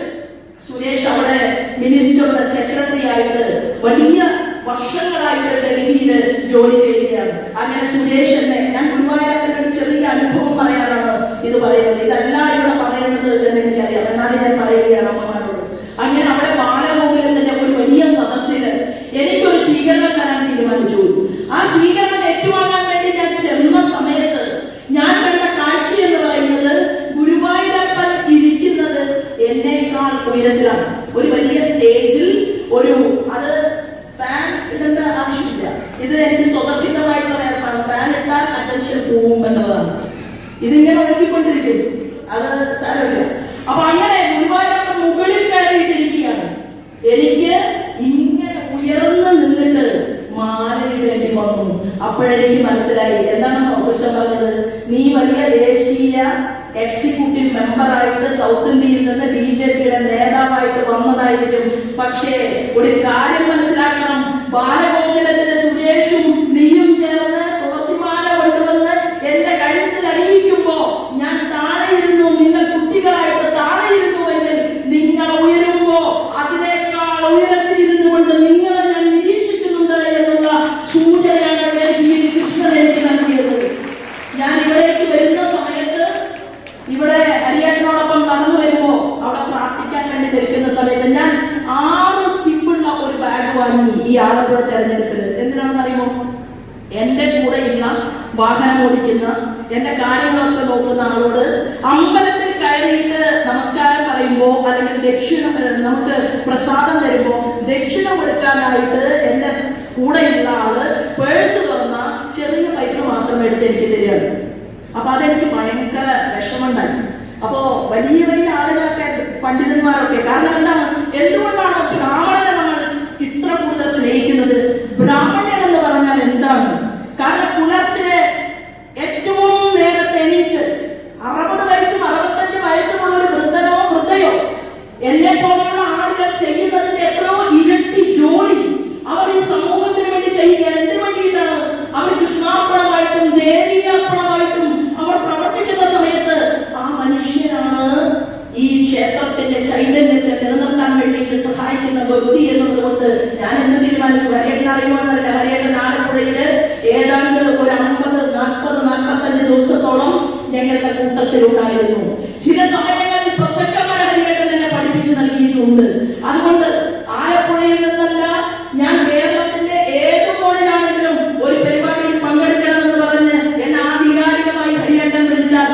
സുരേഷ് അവിടെ മിനിസ്റ്ററുടെ സെക്രട്ടറി ആയിട്ട് വലിയ വർഷങ്ങളായിട്ട് ഡൽഹിയില് ജോലി ചെയ്യുകയാണ്. അങ്ങനെ സുരേഷ് എന്നെ, ഞാൻ ഗുരുവായൂരപ്പന്റെ ഒരു ചെറിയ അനുഭവം പറയാനാണ് ഇത് പറയുന്നത്. ഇതല്ല ഇവിടെ പറയുന്നത് എന്ന് എനിക്കറിയാം, എന്നാലും ഞാൻ പറയുകയാണ് അമ്മമാരോട്. അങ്ങനെ അവിടെ ബാലഗോകുലത്തിന്റെ ഒരു വലിയ സദസ്സിന് എനിക്കൊരു സ്വീകരണം തരാൻ തീരുമാനിച്ചു. ആ സ്വീകരണം ഏറ്റുവാങ്ങാൻ വേണ്ടി ഞാൻ ചെന്ന സമയത്ത് ഞാൻ കണ്ട കാഴ്ച എന്ന് പറയുന്നത് ഗുരുവായൂരപ്പൻ ഇരിക്കുന്നത് എന്നേക്കാൾ ഉയരത്തിലാണ്. ഒരു വലിയ സ്റ്റേജിൽ അത് ഫാൻ ഇടേണ്ട ആവശ്യമില്ല. ഇത് എനിക്ക് സ്വതസിദ്ധമായിട്ടുള്ള ഏർപ്പാണ്. ഫാൻ ഇട്ടാൽ അറ്റൻഷൻ പോവും എന്നതാണ്. ഇതിങ്ങനെ ഒഴുകിക്കൊണ്ടിരിക്കും, അത് സാരമില്ല. അപ്പൊ അങ്ങനെ ഗുരുവായൂരപ്പൻ മുകളിൽ കയറിയിട്ടിരിക്കുകയാണ്. എനിക്ക് ഇങ്ങനെ ഉയർന്നു നിന്നിട്ട് മാലയിടേണ്ടി വന്നു. അപ്പോഴെനിക്ക് മനസ്സിലായി എന്താണെന്ന് ഓഫീസർ പറഞ്ഞത്, നീ വലിയ ദേശീയ എക്സിക്യൂട്ടീവ് മെമ്പറായിട്ട് സൗത്ത് ഇന്ത്യയിൽ നിന്ന് BJPയുടെ നേതാവായിട്ട് വന്നതായിരിക്കും. പക്ഷേ ഒരു കാര്യം മനസ്സിലാക്കണം, ബാലഗോകുലത്തിന്റെ സുരേഷും നീയും ചേർന്ന് തുളസിമാല കൊണ്ടുവന്ന് എന്റെ കഴുത്തിൽ അണിയിക്കുമ്പോ ഞാൻ താഴെ ഇരുന്നു. നിങ്ങൾ കുട്ടികളായിട്ട് താഴെ ഇരുന്നുവെങ്കിൽ നിങ്ങൾ ഉയരുമ്പോ അതിനേക്കാൾ ഉയരത്തിൽ ഇരുന്നു കൊണ്ട് നിങ്ങളെ ഞാൻ നിരീക്ഷിക്കുന്നുണ്ട് എന്നുള്ള സൂചനയാണ് കൃഷ്ണൻ എനിക്ക് നൽകിയത്. ഞാൻ ഇവിടേക്ക് വരുന്ന സമയത്ത്, ഇവിടെ ഹരിയാനോടൊപ്പം നടന്നു വരുമ്പോ അവിടെ പ്രാർത്ഥിക്കാൻ വേണ്ടി നിൽക്കുന്ന സമയത്ത് ഞാൻ 6 സിമ്പുള്ള ഒരു ബാഗ് വാങ്ങി ഈ ആലപ്പുഴ തെരഞ്ഞെടുപ്പില്. എന്തിനാണെന്ന് അറിയുമോ? എന്റെ കൂടെ ഇല്ല വാഹനം ഓടിക്കുന്ന, എന്റെ കാര്യങ്ങളൊക്കെ നോക്കുന്ന ആളോട് അമ്പലത്തിൽ കയറിയിട്ട് നമസ്കാരം പറയുമ്പോ അല്ലെങ്കിൽ ദക്ഷിണ നമുക്ക് പ്രസാദം തരുമ്പോ ദക്ഷിണ കൊടുക്കാനായിട്ട് എന്റെ കൂടെയുള്ള ആള് പേഴ്സ് തുറന്ന ചെറിയ പൈസ മാത്രം എടുത്ത് എനിക്ക് തരികയാണ്. അപ്പൊ അതെനിക്ക് ഭയങ്കര വിഷമുണ്ടായി. അപ്പോ വലിയ വലിയ ആളുകളൊക്കെ, പണ്ഡിതന്മാരൊക്കെ, കാരണം എന്താണ്, എന്തുകൊണ്ടാണ് ബ്രാഹ്മണനെ നമ്മൾ ഇത്ര കൂടുതൽ സ്നേഹിക്കുന്നത്? ബ്രാഹ്മണൻ എന്ന് പറഞ്ഞാൽ എന്താണ്? കാരണം പുലർച്ചെ ഏറ്റവും നേരത്തെ എണീറ്റ് 60 വയസ്സും 65 വയസ്സുമുള്ള ഒരു വൃദ്ധനോ വൃദ്ധയോ എന്നെ പോലെയുള്ള ആളുകൾ ചെയ്യുന്നതിന്റെ എത്രയോ ഇരട്ടി ജോലി അവർ ഈ സമൂഹത്തിന് വേണ്ടി ചെയ്യുകയാണ്. എന്തിനു വേണ്ടിയിട്ടാണ്? അവർ കൃഷ്ണാർപ്പണമായിട്ടും ദേവീയർപ്പണമായിട്ടും അവർ പ്രവർത്തിക്കുന്ന സമയത്ത് ആ മനുഷ്യനാണ് ഈ ക്ഷേത്രത്തിന്റെ ചൈതന്യത്തെ നിലനിർത്താൻ വേണ്ടിയിട്ട് സഹായിക്കുന്ന വ്യക്തി എന്നതുകൊണ്ട് ഞാൻ എന്ത് തീരുമാനിച്ചു? ഹരിയേട്ടൻ അറിയുമെന്നല്ല, ഹരിയേട്ടൻ ആലപ്പുഴയില് ഏതാണ്ട് ഒരു 50-45 ദിവസത്തോളം ഞങ്ങളുടെ കൂട്ടത്തിലുണ്ടായിരുന്നു. ചില സമയങ്ങളിൽ പ്രസംഗമായ ഹരിയേട്ടൻ എന്നെ പഠിപ്പിച്ചു നൽകിയിട്ടുണ്ട്. അതുകൊണ്ട് ആലപ്പുഴയിൽ നിന്നല്ല, ഞാൻ കേരളത്തിന്റെ ഏത് കോണിലാണെങ്കിലും ഒരു പരിപാടിയിൽ പങ്കെടുക്കണമെന്ന് പറഞ്ഞ് എന്നെ ആധികാരികമായി ഹരിയേട്ടൻ വിളിച്ചാൽ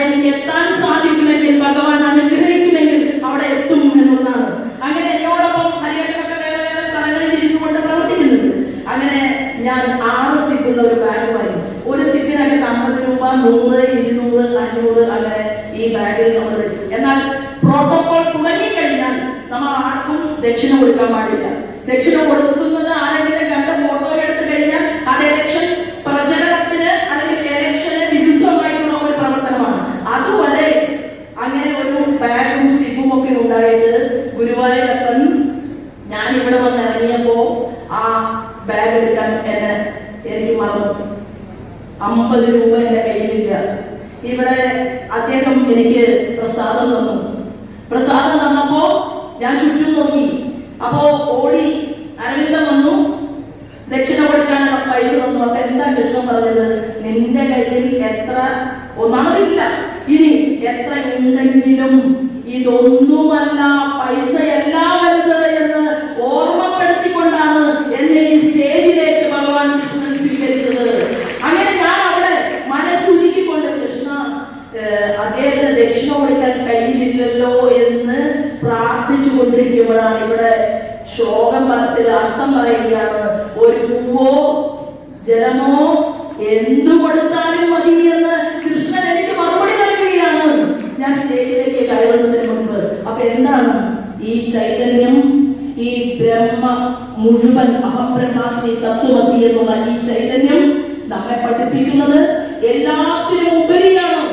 എനിക്ക് എത്താൻ സാധിക്കുമെങ്കിൽ, ഭഗവാൻ അനുഗ്രഹിക്കുമെങ്കിൽ അവിടെ എത്തും എന്നുള്ളതാണ്. അങ്ങനെ എന്നോടൊപ്പം ഹരിയേട്ടനൊക്കെ വേറെ വേറെ സ്ഥലങ്ങളിൽ ഇരുന്നുകൊണ്ട് പ്രവർത്തിക്കുന്നുണ്ട്. അങ്ങനെ ഞാൻ 6 സിപ്പുള്ള ഒരു ബാഗ് വാങ്ങി. ഒരു സിപ്പിനൊക്കെ 50 രൂപ, 100, 200, 500 അങ്ങനെ ഈ ബാഗിൽ നമ്മൾ വെക്കും. എന്നാൽ പ്രോട്ടോകോൾ തുടങ്ങിക്കഴിഞ്ഞാൽ നമ്മൾ ആർക്കും ദക്ഷിണ കൊടുക്കാൻ പാടില്ല. ദക്ഷിണ കൊടുക്കുന്നത് ആരെങ്കിലും കണ്ട് ഫോട്ടോ എടുത്തു കഴിഞ്ഞാൽ അത് ഇലക്ഷൻ പ്രചരണത്തിന് അല്ലെങ്കിൽ ഇലക്ഷന് വിരുദ്ധമായിട്ടുള്ള ഒരു പ്രവർത്തനമാണ്. അതുവരെ അങ്ങനെ ഒരു ബാഗും സിപ്പും ഒക്കെ ഉണ്ടായിട്ട് ഗുരുവായൂരപ്പൻ ഞാൻ ഇവിടെ വന്ന് ഇറങ്ങിയപ്പോ ആ ബാഗ് എടുക്കാൻ എനിക്ക് മറന്നു. 50 രൂപ എന്റെ കയ്യിലില്ല. ഇവിടെ അദ്ദേഹം എനിക്ക് പ്രസാദം തന്നു. പ്രസാദം തന്നപ്പോ ഞാൻ ചുറ്റും നോക്കി. അപ്പോ ഓടി അരവിന്ദം വന്നു, ദക്ഷിണ കൊടുക്കാനുള്ള പൈസ തന്നു. അപ്പൊ എന്താ കൃഷ്ണൻ പറഞ്ഞത്? നിന്റെ കയ്യിൽ എത്ര ഒന്നാമതില്ല, ഇനി എത്രയുണ്ടെങ്കിലും ഇതൊന്നുമല്ല, പൈസയല്ല വലുത് എന്ന് ഓർമ്മപ്പെടുത്തിക്കൊണ്ടാണ് എന്നെ ഈ സ്റ്റേജിലേക്ക് ഭഗവാൻ കൃഷ്ണൻ സ്വീകരിച്ചത്. അങ്ങനെ ഞാൻ അവിടെ മനസ്സുരുക്കിക്കൊണ്ട് കൃഷ്ണ അദ്ദേഹത്തിന് ദക്ഷിണ കൊടുക്കാൻ കഴിയില്ലല്ലോ എന്ന് പ്രാർത്ഥിച്ചു കൊണ്ടിരിക്കുമ്പോഴാണ് ഇവിടെ ശ്ലോകം പദത്തിൽ അർത്ഥം പറയുകയാണ്, ഒരു പൂവോ ജലമോ എന്തു കൊടുത്താലും മതി എന്ന് കൃഷ്ണൻ എനിക്ക് മറുപടി നൽകുകയാണ് ഞാൻ സ്റ്റേജിലേക്ക് കയറുന്നതിന് മുൻപ്. അപ്പൊ എന്താണ് ഈ ചൈതന്യം, ഈ ബ്രഹ്മ മുഴുവൻ അഹം ബ്രഹ്മാസ്മി തത്വമസി എന്നുള്ള ഈ ചൈതന്യം നമ്മെ പഠിപ്പിക്കുന്നത് എല്ലാത്തിനും ഉപരിയാണ്.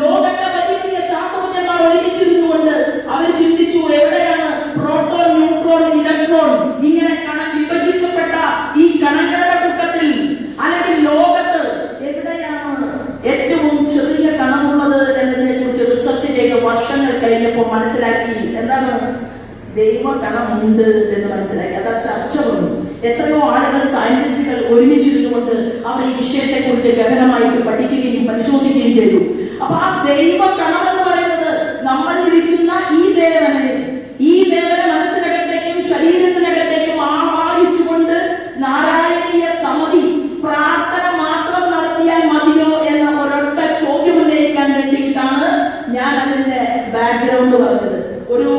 ലോകത്തെ വലിയ വലിയ ശാസ്ത്രജ്ഞന്മാർ ഒരുമിച്ചിരുന്നുകൊണ്ട് അവർ ചിന്തിച്ചു, എവിടെയാണ് പ്രോട്ടോൺ, ന്യൂട്രോൺ, ഇലക്ട്രോൺ ഇങ്ങനെ വിഭജിക്കപ്പെട്ട ഈ കണങ്ങളുടെ കൂട്ടത്തിൽ അല്ലെങ്കിൽ ലോകത്ത് എവിടെയാണ് ഏറ്റവും ചെറിയ കണമുള്ളത് എന്നതിനെ കുറിച്ച് റിസർച്ച് ചെയ്ത വർഷങ്ങൾ കഴിഞ്ഞപ്പോൾ മനസ്സിലാക്കി. എന്താണ്? ദൈവ കണമുണ്ട് എന്ന് മനസ്സിലാക്കി. അതാ ചർച്ച വന്നു. എത്രയോ ആളുകൾ, സയന്റിസ്റ്റുകൾ ഒരുമിച്ചിരുന്നുകൊണ്ട് അവർ ഈ വിഷയത്തെ കുറിച്ച് ഗഹനമായിട്ട് പഠിക്കുകയും പരിശോധിക്കുകയും ചെയ്തു. അപ്പൊ ആ ദൈവ കണം എന്ന് പറയുന്നത് നമ്മൾ വിളിക്കുന്ന ഈ ദേവനെ മനസ്സിനകത്തേക്കും ശരീരത്തിനകത്തേക്കും ആവാഹിച്ചുകൊണ്ട് നാരായണീയ സമിതി പ്രാർത്ഥന മാത്രം നടത്തിയാൽ മതിയോ എന്ന ഒരൊറ്റ ചോദ്യം ഉന്നയിക്കാൻ വേണ്ടിയിട്ടാണ് ഞാൻ അതിന്റെ ബാക്ക്ഗ്രൗണ്ട് പറഞ്ഞത്. ഒരു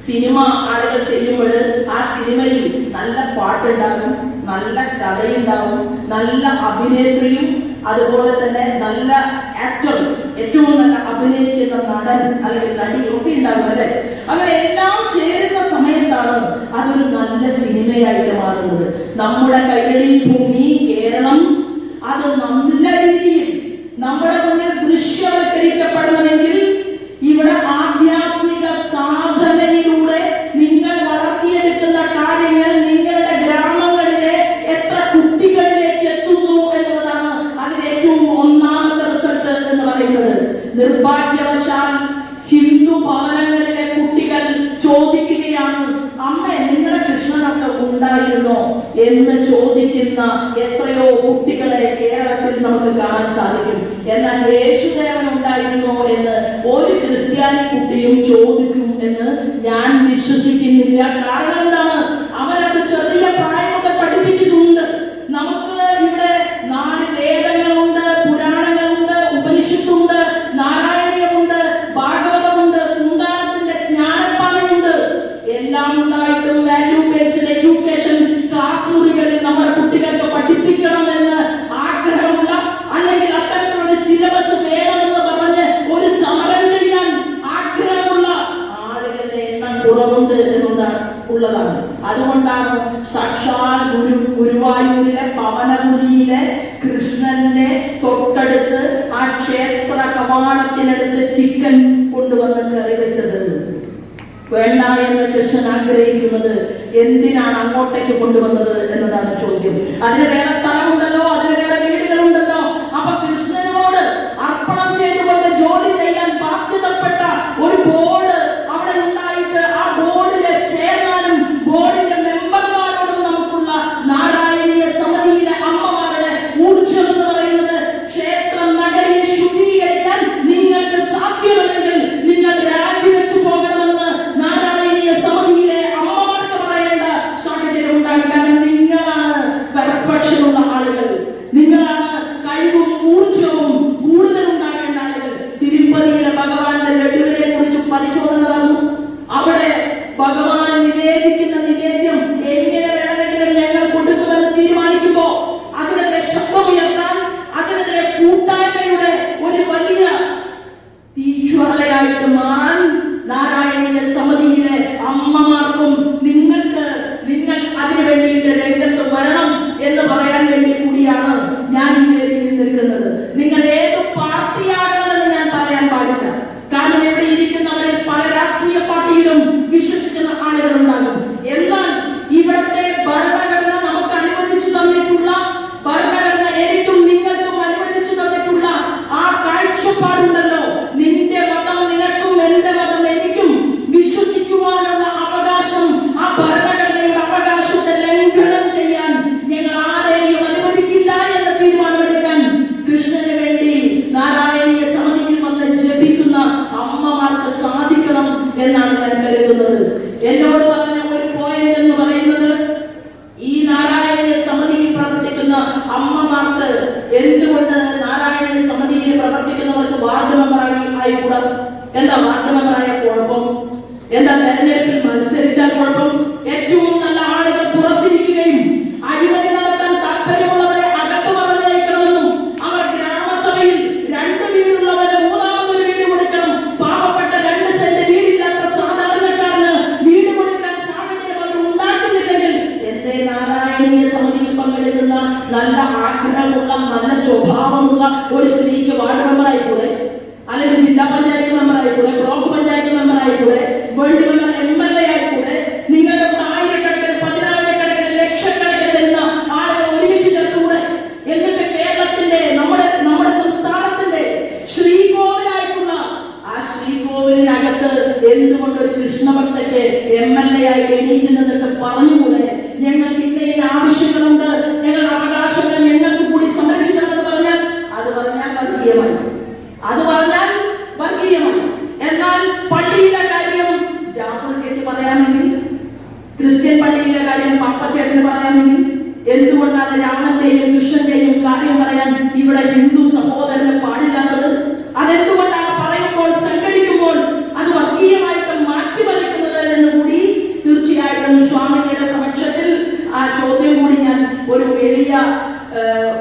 സിനിമ ആളുകൾ ചെയ്യുമ്പോൾ ആ സിനിമയിൽ നല്ല പാട്ടുണ്ടാകും, നല്ല കഥയുണ്ടാവും, നല്ല അഭിനേത്രിയും അതുപോലെ തന്നെ നല്ല ആക്ടറും, ഏറ്റവും നല്ല അഭിനയിക്കുന്ന നടൻ അല്ലെങ്കിൽ നടി ഒക്കെ ഉണ്ടാകും അല്ലെ. അങ്ങനെ എല്ലാം ചേരുന്ന സമയത്താണ് അതൊരു നല്ല സിനിമയായിട്ട് മാറുന്നത്. നമ്മുടെ കൈരളി ഭൂമി കേരളം അത് നല്ല രീതിയിൽ നമ്മുടെ മുന്നിൽ ദൃശ്യവൽക്കരിക്കപ്പെടണമെങ്കിൽ ഇവിടെ ആധ്യാത്മിക സാധനയിലൂടെ നിങ്ങൾ വളർത്തിയെടുക്കുന്ന കാര്യങ്ങൾ നിങ്ങളുടെ ഗ്രാമങ്ങളിലെ എത്ര കുട്ടികളിലേക്ക് എത്തുന്നു എന്നുള്ളതാണ് അതിന് ഏറ്റവും ഒന്നാമത്തെ റിസൾട്ട് എന്ന് പറയുന്നത്. നിർഭാഗ്യവശാൽ ഹിന്ദു ഭവനങ്ങളിലെ കുട്ടികൾ ചോദിക്കുകയാണ്, അമ്മ നിങ്ങളുടെ കൃഷ്ണനൊക്കെ ഉണ്ടായിരുന്നോ എന്ന് ചോദിക്കുന്ന എത്രയോ കുട്ടികളെ കേരളത്തിൽ നമുക്ക് കാണാൻ സാധിക്കും. എന്നാൽ യേശുദേവൻ ഉണ്ടായിരുന്നോ എന്ന് ഒരു ക്രിസ്ത്യാനി കുട്ടിയും ചോദിക്കും എന്ന് ഞാൻ വിശ്വസിക്കുന്നില്ല. കാരണം എന്താണ്? അവരത് ചെറിയ പ്രായം മുതൽ പഠിപ്പിച്ചിട്ടുണ്ട്. നമുക്ക് ഇവിടെ 4 വേദങ്ങളുണ്ട്, പുരാണങ്ങളുണ്ട്, ഉപനിഷത്തുണ്ട്, നാരായണീയമുണ്ട്, ഭാഗവതമുണ്ട്, കുന്താനത്തിന്റെ ജ്ഞാനപ്പാനയുണ്ട്. എല്ലാം ഉണ്ടായിട്ടും വാല്യൂ ബേസ്ഡ് എഡ്യൂക്കേഷൻ ക്ലാസ് മുറികളിൽ നമ്മുടെ കുട്ടികൾക്ക് പഠിപ്പിക്കണമെന്ന് ആഗ്രഹമുള്ള, അല്ലെങ്കിൽ അത്തരത്തിലൊരു സിലബസ് വേണമെന്ന് പറഞ്ഞ് ഒരു സമരം ചെയ്യാൻ ആഗ്രഹമുള്ള ആളുകളുടെ എണ്ണം കുറവുണ്ട് എന്നുള്ളതാണ്. അതുകൊണ്ടാണ് സാക്ഷാൽ ഗുരുവായൂരിലെ പവനപുരിയിലെ കൃഷ്ണന്റെ തൊട്ടടുത്ത് ആ ക്ഷേത്ര കവാടത്തിനടുത്ത് ചിക്കൻ കൊണ്ടുവന്ന് കറി വെച്ചത്. വേണ്ട എന്ന് കൃഷ്ണൻ ആഗ്രഹിക്കുന്നത് എന്തിനാണ് അങ്ങോട്ടേക്ക് കൊണ്ടുവന്നത് എന്നതാണ് ചോദ്യം. അതിന് വേറെ സ്ഥലമുണ്ടല്ലോ, അതിന് വേറെ വീടുകളുണ്ടല്ലോ. അപ്പൊ കൃഷ്ണനോട് അർപ്പണം ചെയ്തുകൊണ്ട് ജോലി ചെയ്യാൻ ബാധ്യതപ്പെട്ട ഒരു ബോർഡ് അവിടെ ഉണ്ടായിട്ട് ആ ബോർഡിലെ ചെയർമാനും ബോർഡിന്റെ മെമ്പർമാരോടും നമുക്കുള്ള നാരായണീയ സമിതിയിലെ അമ്മമാരുടെ ഊർജ്ജം എന്ന് പറയുന്നത്, ക്ഷേത്ര നഗരിയെ ശുദ്ധീകരിക്കാൻ നിങ്ങൾക്ക് സാധ്യമല്ലെങ്കിൽ നിങ്ങൾ രാജിവെച്ചു പോകണമെന്ന് നാരായണീയ സമിതിയിലെ അമ്മമാർക്ക് പറയേണ്ട സാഹചര്യം ഉണ്ടാകും. കാരണം നിങ്ങളാണ് പെർഫെക്ഷനുള്ള ആളുകൾ. എന്താ വാർഡ് മെമ്പറായ കുഴപ്പം? എന്താ തെരഞ്ഞെടുപ്പിൽ മത്സരിച്ചാൽ കുഴപ്പം? ഏറ്റവും നല്ല ആളുകൾ പുറത്തിരിക്കുകയും അഴിമതി നടത്താൻ താല്പര്യമുള്ളവരെ അകത്ത് പറഞ്ഞയക്കണമെന്നും അവർ ഗ്രാമസഭയിൽ 2 വീടുള്ളവരെ 3ാമതൊരു വീട് കൊടുക്കണം, പാവപ്പെട്ട 2 സെന്റ് വീടില്ലാത്ത സാധാരണക്കാരന് വീട് കൊടുക്കാൻ സാഹചര്യം അവർ ഉണ്ടാക്കുന്നില്ലെങ്കിൽ എന്തേ നാരായണീയ സമിതിയിൽ പങ്കെടുക്കുന്ന നല്ല ആഗ്രഹമുള്ള നല്ല സ്വഭാവമുള്ള ഒരു സ്ത്രീക്ക് വാർഡ് മെമ്പറായിക്കൂടെ? അല്ലെങ്കിൽ ജില്ലാ പഞ്ചായത്ത് മെമ്പറായിക്കൂടെ? ബ്ലോക്ക് പഞ്ചായത്ത് മെമ്പറായിക്കൂടെ? വേൾഡ് ലെവൽ MLA ആയിക്കൂടെ? നിങ്ങളുടെ ആയിരക്കണക്കിന് 10,000-കണക്കിന് ലക്ഷക്കണക്കിന് വരുന്ന ആളുകൾ ഒരുമിച്ച് ചേർത്തുകൂടെ? എന്നിട്ട് കേരളത്തിന്റെ നമ്മുടെ സംസ്ഥാനത്തിന്റെ ശ്രീകോവിലായിട്ടുള്ള ആ ശ്രീകോവിലിനകത്ത് എന്തുകൊണ്ട് ഒരു കൃഷ്ണഭക്തയ്ക്ക് MLA ആയി എണീറ്റ് നിന്നിട്ട് പറഞ്ഞുകൂടെ ഞങ്ങൾക്ക് ഇന്ന ആവശ്യങ്ങളുണ്ട്, ഞങ്ങളുടെ അവകാശങ്ങൾ ഞങ്ങൾക്ക് കൂടി സംരക്ഷിക്കണമെന്ന് പറഞ്ഞാൽ അത് പറഞ്ഞാൽ വർഗീയമായി, അത് പറഞ്ഞാൽ വർഗീയമാണ്. എന്നാൽ പള്ളിയിലെ കാര്യം ജാഫർക്ക് പറയാമെങ്കിൽ, ക്രിസ്ത്യൻ പള്ളിയിലെ കാര്യം പാപ്പച്ചേട്ടന് പറയാമെങ്കിൽ, എന്തുകൊണ്ടാണ് രാമന്റെയും കൃഷ്ണന്റെയും കാര്യം പറയാൻ ഇവിടെ ഹിന്ദു സഹോദരന് പാടില്ലാത്തത്? അതെന്തുകൊണ്ടാണ് പറയുമ്പോൾ സംഘടിക്കുമ്പോൾ അത് വർഗീയമായിട്ട് മാറ്റിമറിക്കുന്നത് എന്ന് കൂടി തീർച്ചയായിട്ടും സ്വാമിജിയുടെ സമക്ഷത്തിൽ ആ ചോദ്യം കൂടി ഞാൻ ഒരു എളിയ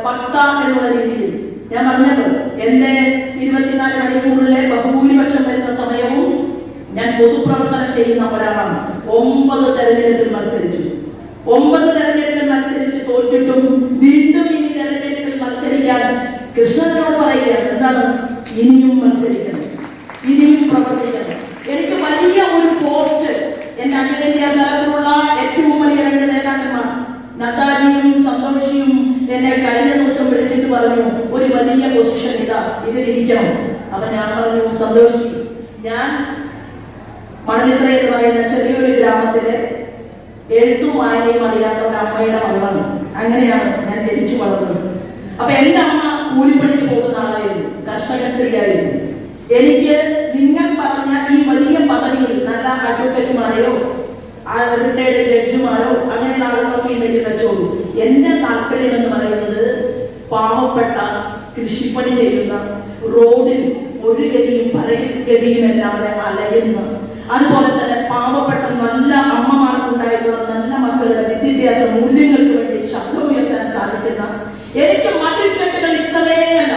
ഭക്ത എന്നുള്ള രീതിയിൽ ഞാൻ പറഞ്ഞത്. എന്റെ 24 മണിക്കൂറിലെ ബഹുഭൂരിപക്ഷം വരുന്ന സമയവും ഞാൻ പൊതുപ്രവർത്തനം ചെയ്യുന്ന ഒരാളാണ്. 9 തെരഞ്ഞെടുപ്പിൽ മത്സരിച്ചു. 9 തെരഞ്ഞെടുപ്പിൽ മത്സരിച്ച് തോറ്റിട്ടും വീണ്ടും ഇനി തെരഞ്ഞെടുപ്പിൽ മത്സരിക്കാൻ കൃഷ്ണനോട് പറയുകയാണ്, എന്താണ്, ഇനിയും മത്സരിക്കണം, ഇനിയും പ്രവർത്തിക്കണം. എനിക്ക് വലിയ ഒരു പോസ്റ്റ് എന്റെ അഖിലേന്ത്യാ തലത്തിലുള്ള ഏറ്റവും വലിയ 2 നേതാക്കന്മാർ നദ്ദാജിയും സന്തോഷിയും എന്നെ കഴിഞ്ഞ ദിവസം വിളിച്ചിട്ട് പറഞ്ഞു, ഒരു വലിയ പൊസിഷൻ ഇതാ, ഇതിലിരിക്കണം. അപ്പൊ ഞാൻ പറഞ്ഞു, സന്തോഷി, ഞാൻ മണലിത്ര എന്ന് പറയുന്ന ചെറിയൊരു ഗ്രാമത്തിലെ എഴുത്തും വായനയും അറിയാത്ത ഒരു അമ്മയുടെ മകളാണ്. അങ്ങനെയാണ് ഞാൻ ജനിച്ചു വളർന്നത്. അപ്പൊ എന്റെ അമ്മ കൂലിപ്പണിക്ക് പോകുന്ന ആളായിരുന്നു, കർഷക സ്ത്രീയായിരുന്നു. എനിക്ക് നിങ്ങൾ പറഞ്ഞ ഈ വലിയ പദവിയിൽ നല്ല അഡ്വക്കേറ്റുമാരെയോ റിട്ടയർഡ് ജഡ്ജിമാരോ അങ്ങനെയുള്ള ആളുകളൊക്കെ ഉണ്ടെങ്കിൽ വെച്ചോളൂ. എന്റെ താല്പര്യം എന്ന് പറയുന്നത് പാവപ്പെട്ട കൃഷിപ്പണി ചെയ്യുന്ന, റോഡിൽ ഒരു ഗതിയും പരഗതിയുമല്ലാതെ അലയുന്ന, അതുപോലെ തന്നെ പാവപ്പെട്ട നല്ല അമ്മമാർക്കുണ്ടായിട്ടുള്ള നല്ല മക്കളുടെ വിദ്യാഭ്യാസ മൂല്യങ്ങൾക്ക് വേണ്ടി ശബ്ദമുയർത്താൻ സാധിക്കുന്ന, എനിക്ക് മതിൽക്കെട്ടുകൾ ഇഷ്ടമേ അല്ല.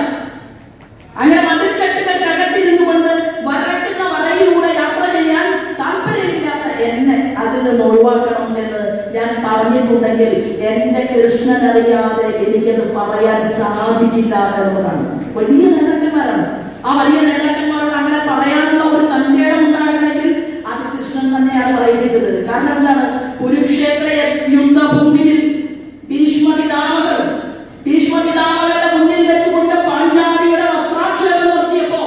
അങ്ങനെ മതിൽക്കെട്ടുകൾക്കകത്തിൽ നിന്നുകൊണ്ട് വരട്ടുന്ന വരയിലൂടെ യാത്ര ചെയ്യാൻ താല്പര്യമില്ലാത്ത എന്നെ അതിൽ നിന്ന് ഒഴിവാക്കണം എന്ന് ഞാൻ പറഞ്ഞിട്ടുണ്ടെങ്കിൽ എന്റെ കൃഷ്ണൻ അറിയാതെ എനിക്കത് പറയാൻ സാധിക്കില്ല എന്നതാണ്. വലിയ നേതാക്കന്മാരാണ്. ആ വലിയ നേതാക്കന്മാരോട് അങ്ങനെ പറയാനുള്ള ഒരു തന്റേടം ഉണ്ടാകണമെങ്കിൽ അത് കൃഷ്ണൻ തന്നെയാണ് പറയിപ്പിച്ചത്. കാരണം എന്താണ്, കുരുക്ഷേത്ര യുദ്ധഭൂമിയിൽ ഭീഷ്മപിതാമഹരുടെ മുന്നിൽ വെച്ചുകൊണ്ട് പാഞ്ചാലിയുടെ വസ്ത്രാക്ഷേപം നടത്തിയപ്പോ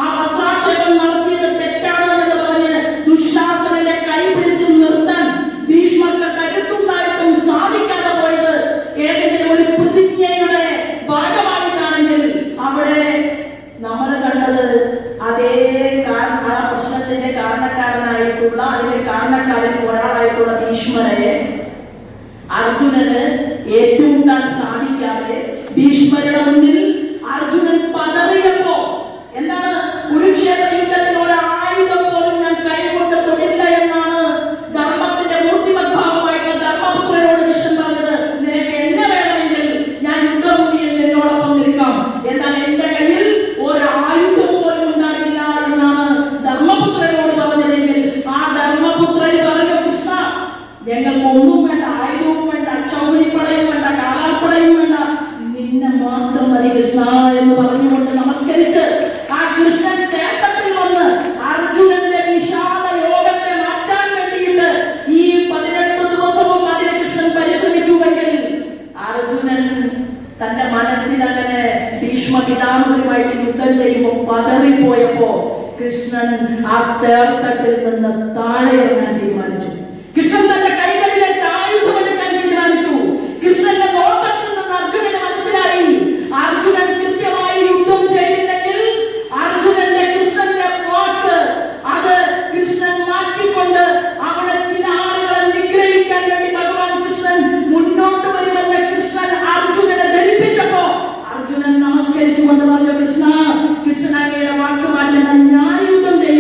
ആ വസ്ത്രാക്ഷേപം നടത്തിയത് തെറ്റാണ് എന്ന് പറഞ്ഞ് ദുശാസനന്റെ കൈ പിടിച്ച് നിർത്താൻ ഭീഷ്മർക്ക് കരുത്തുണ്ടായിട്ടും സാധിക്കാതെ പോയത് ഏതെങ്കിലും ഒരു പ്രതിജ്ഞയുടെ ഭാഗമായിട്ടാണെങ്കിൽ അവിടെ നമ്മൾ കണ്ടത് അതേ ആ പ്രശ്നത്തിന്റെ കാരണക്കാരനായിട്ടുള്ള, അതിന്റെ കാരണക്കാരിൽ ഒരാളായിട്ടുള്ള ഭീഷ്മരെ അർജുനന് ഏറ്റുമുട്ടാൻ സാധിക്കാതെ ഭീഷ്മരുടെ മുന്നിൽ അർജുനൻ പതറിയപ്പോ എന്താണ്, കുരുക്ഷേത്ര യുദ്ധത്തിൽ ഒരു ആയുധം പോലും ഞാൻ കൈകൊണ്ട് തൊടില്ല എന്നാണ് ധർമ്മത്തിന്റെ മൂർത്തിമദ്ഭാവമായിട്ടുള്ള ധർമ്മപുത്രനോട് കൃഷ്ണൻ പറഞ്ഞത്. നിനക്ക് എന്നെ വേണമെങ്കിൽ ഞാൻ യുദ്ധഭൂമിയിൽ എന്നോടൊപ്പം നിൽക്കാം, എന്നാൽ എന്റെ കയ്യിൽ ഒരു ആയുധം പോലും ഉണ്ടാകില്ല എന്നാണ് ധർമ്മപുത്രനോട് പറഞ്ഞതെങ്കിൽ ആ ധർമ്മപുത്രൻ പറഞ്ഞു, കൃഷ്ണ, ഞങ്ങൾക്ക് ഒന്നും വേണ്ട, ആയുധവും വേണ്ട, ക്ഷൗരിപ്പടയും വേണ്ട, കാലാപ്പടയും വേണ്ട, നിന്നെ മാത്രം മതി കൃഷ്ണ എന്ന് പറഞ്ഞുകൊണ്ട് നമസ്കരിച്ച് ആ കൃഷ്ണൻ തേട്ടത്തിൽ വന്ന് അർജുനന്റെ വിശാല യോഗത്തെ മാറ്റാൻ വേണ്ടിയിട്ട് ഈ 18 ദിവസവും അതിന് കൃഷ്ണൻ പരിശ്രമിച്ചുവെങ്കിൽ അർജുനൻ തന്റെ മനസ്സിലങ്ങനെ ഭീഷ്മപിതാമഹരുമായിട്ട് യുദ്ധം ചെയ്യുമ്പോൾ പതറിപ്പോയപ്പോ കൃഷ്ണൻ ആ തേർത്തട്ടിൽ നിന്ന് താഴെ ഇറങ്ങാൻ തീരുമാനിച്ചു. കൃഷ്ണൻ തന്റെ കൈകളിലേക്ക് ആയുധം എടുക്കാൻ തീരുമാനിച്ചു. കൃഷ്ണന്റെ നോട്ടത്തിൽ നിന്ന് അർജുനന് മനസ്സിലായി, അർജുനൻ കൃത്യമായി യുദ്ധം ചെയ്തില്ലെങ്കിൽ അർജുനന്റെ കൃഷ്ണന്റെ വാക്ക് അത് കൃഷ്ണൻ മാറ്റിക്കൊണ്ട് അവിടെ ചില ആളുകളെ നിഗ്രഹിക്കാൻ വേണ്ടി ഭഗവാൻ കൃഷ്ണൻ മുന്നോട്ട് വരുമെന്ന് കൃഷ്ണൻ അർജുനനെ ധരിപ്പിച്ചപ്പോ അർജുനൻ നമസ്കരിച്ചുകൊണ്ട് പറഞ്ഞു, കൃഷ്ണ, കൃഷ്ണൻ അങ്ങയുടെ വാക്ക് മാറ്റുന്ന ഞാൻ യുദ്ധം ചെയ്യും.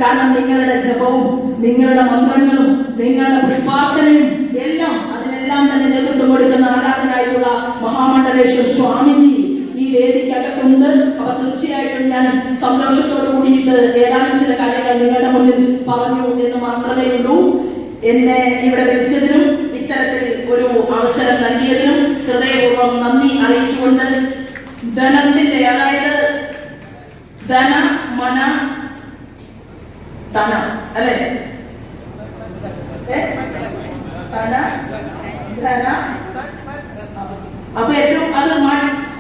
കാരണം നിങ്ങളുടെ ജപവും നിങ്ങളുടെ മന്ത്രങ്ങളും നിങ്ങളുടെ പുഷ്പാർച്ചനയും എല്ലാം അതിനെല്ലാം തന്നെ നേതൃത്വം കൊടുക്കുന്ന ആരാധനായിട്ടുള്ള മഹാമണ്ഡലേശ്വര സ്വാമിജി ഈ വേദിക്കകത്തുണ്ട്. അപ്പൊ തീർച്ചയായിട്ടും ഞാൻ സന്തോഷത്തോടു കൂടിയിട്ട് ഏതാനും ചില കാര്യങ്ങൾ നിങ്ങളുടെ മുന്നിൽ പറഞ്ഞു എന്ന് മാത്രമേ ഉള്ളൂ. എന്നെ ഇവിടെ വിളിച്ചതിനും ഇത്തരത്തിൽ ഒരു അവസരം നൽകിയതിനും ഹൃദയപൂർവ്വം നന്ദി അറിയിച്ചുകൊണ്ട് ധനത്തിന്റെ, അതായത് ധന മന തന അല്ലെ, തന ധന, അപ്പൊ ഏറ്റവും അത്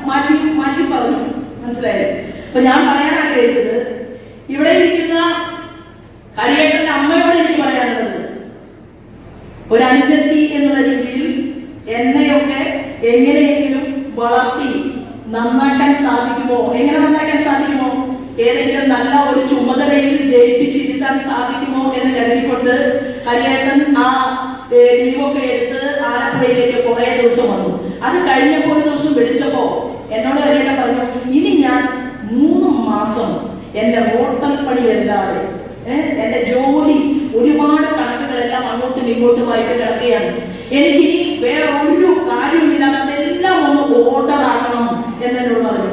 മാറ്റി മാറ്റി പറഞ്ഞു, മനസ്സിലായില്ലേ? അപ്പൊ ഞാൻ പറയാൻ ആഗ്രഹിച്ചത്, ഇവിടെ ഇരിക്കുന്ന ഹരിയേട്ടന്റെ അമ്മയോട് എനിക്ക് പറയാനുള്ളത്, ഒരു അനുജത്തി എന്നുള്ള രീതിയിൽ എന്നെയൊക്കെ എങ്ങനെയെങ്കിലും വളർത്തി നന്നാക്കാൻ സാധിക്കുമോ? എങ്ങനെ നന്നാക്കാൻ സാധിക്കുമോ? ഏതെങ്കിലും നല്ല ഒരു ചുമതലയിൽ ജയിപ്പിച്ചിരുത്താൻ സാധിക്കുമോ എന്ന് കരുതിക്കൊണ്ട് ഹരിയേട്ടൻ ആ ലീവൊക്കെ എടുത്ത് ആലപ്പുഴയിലേക്ക് കുറെ ദിവസം വന്നു. അത് കഴിഞ്ഞപ്പോൾ ഒരു ദിവസം വിളിച്ചപ്പോ എന്നോട് ഹരിയേട്ടൻ പറഞ്ഞു, ഇനി ഞാൻ 3 മാസം എന്റെ ഹോട്ടൽ പണിയല്ലാതെ എന്റെ ജോലി ഒരുപാട് കണക്കുകളെല്ലാം അങ്ങോട്ടും ഇങ്ങോട്ടുമായിട്ട് കിടക്കുകയാണ്, എനിക്കിനി വേറെ ഒരു കാര്യമില്ല, അതെല്ലാം ഒന്ന് ഓർഡർ ആക്കണം എന്നോട് പറഞ്ഞു.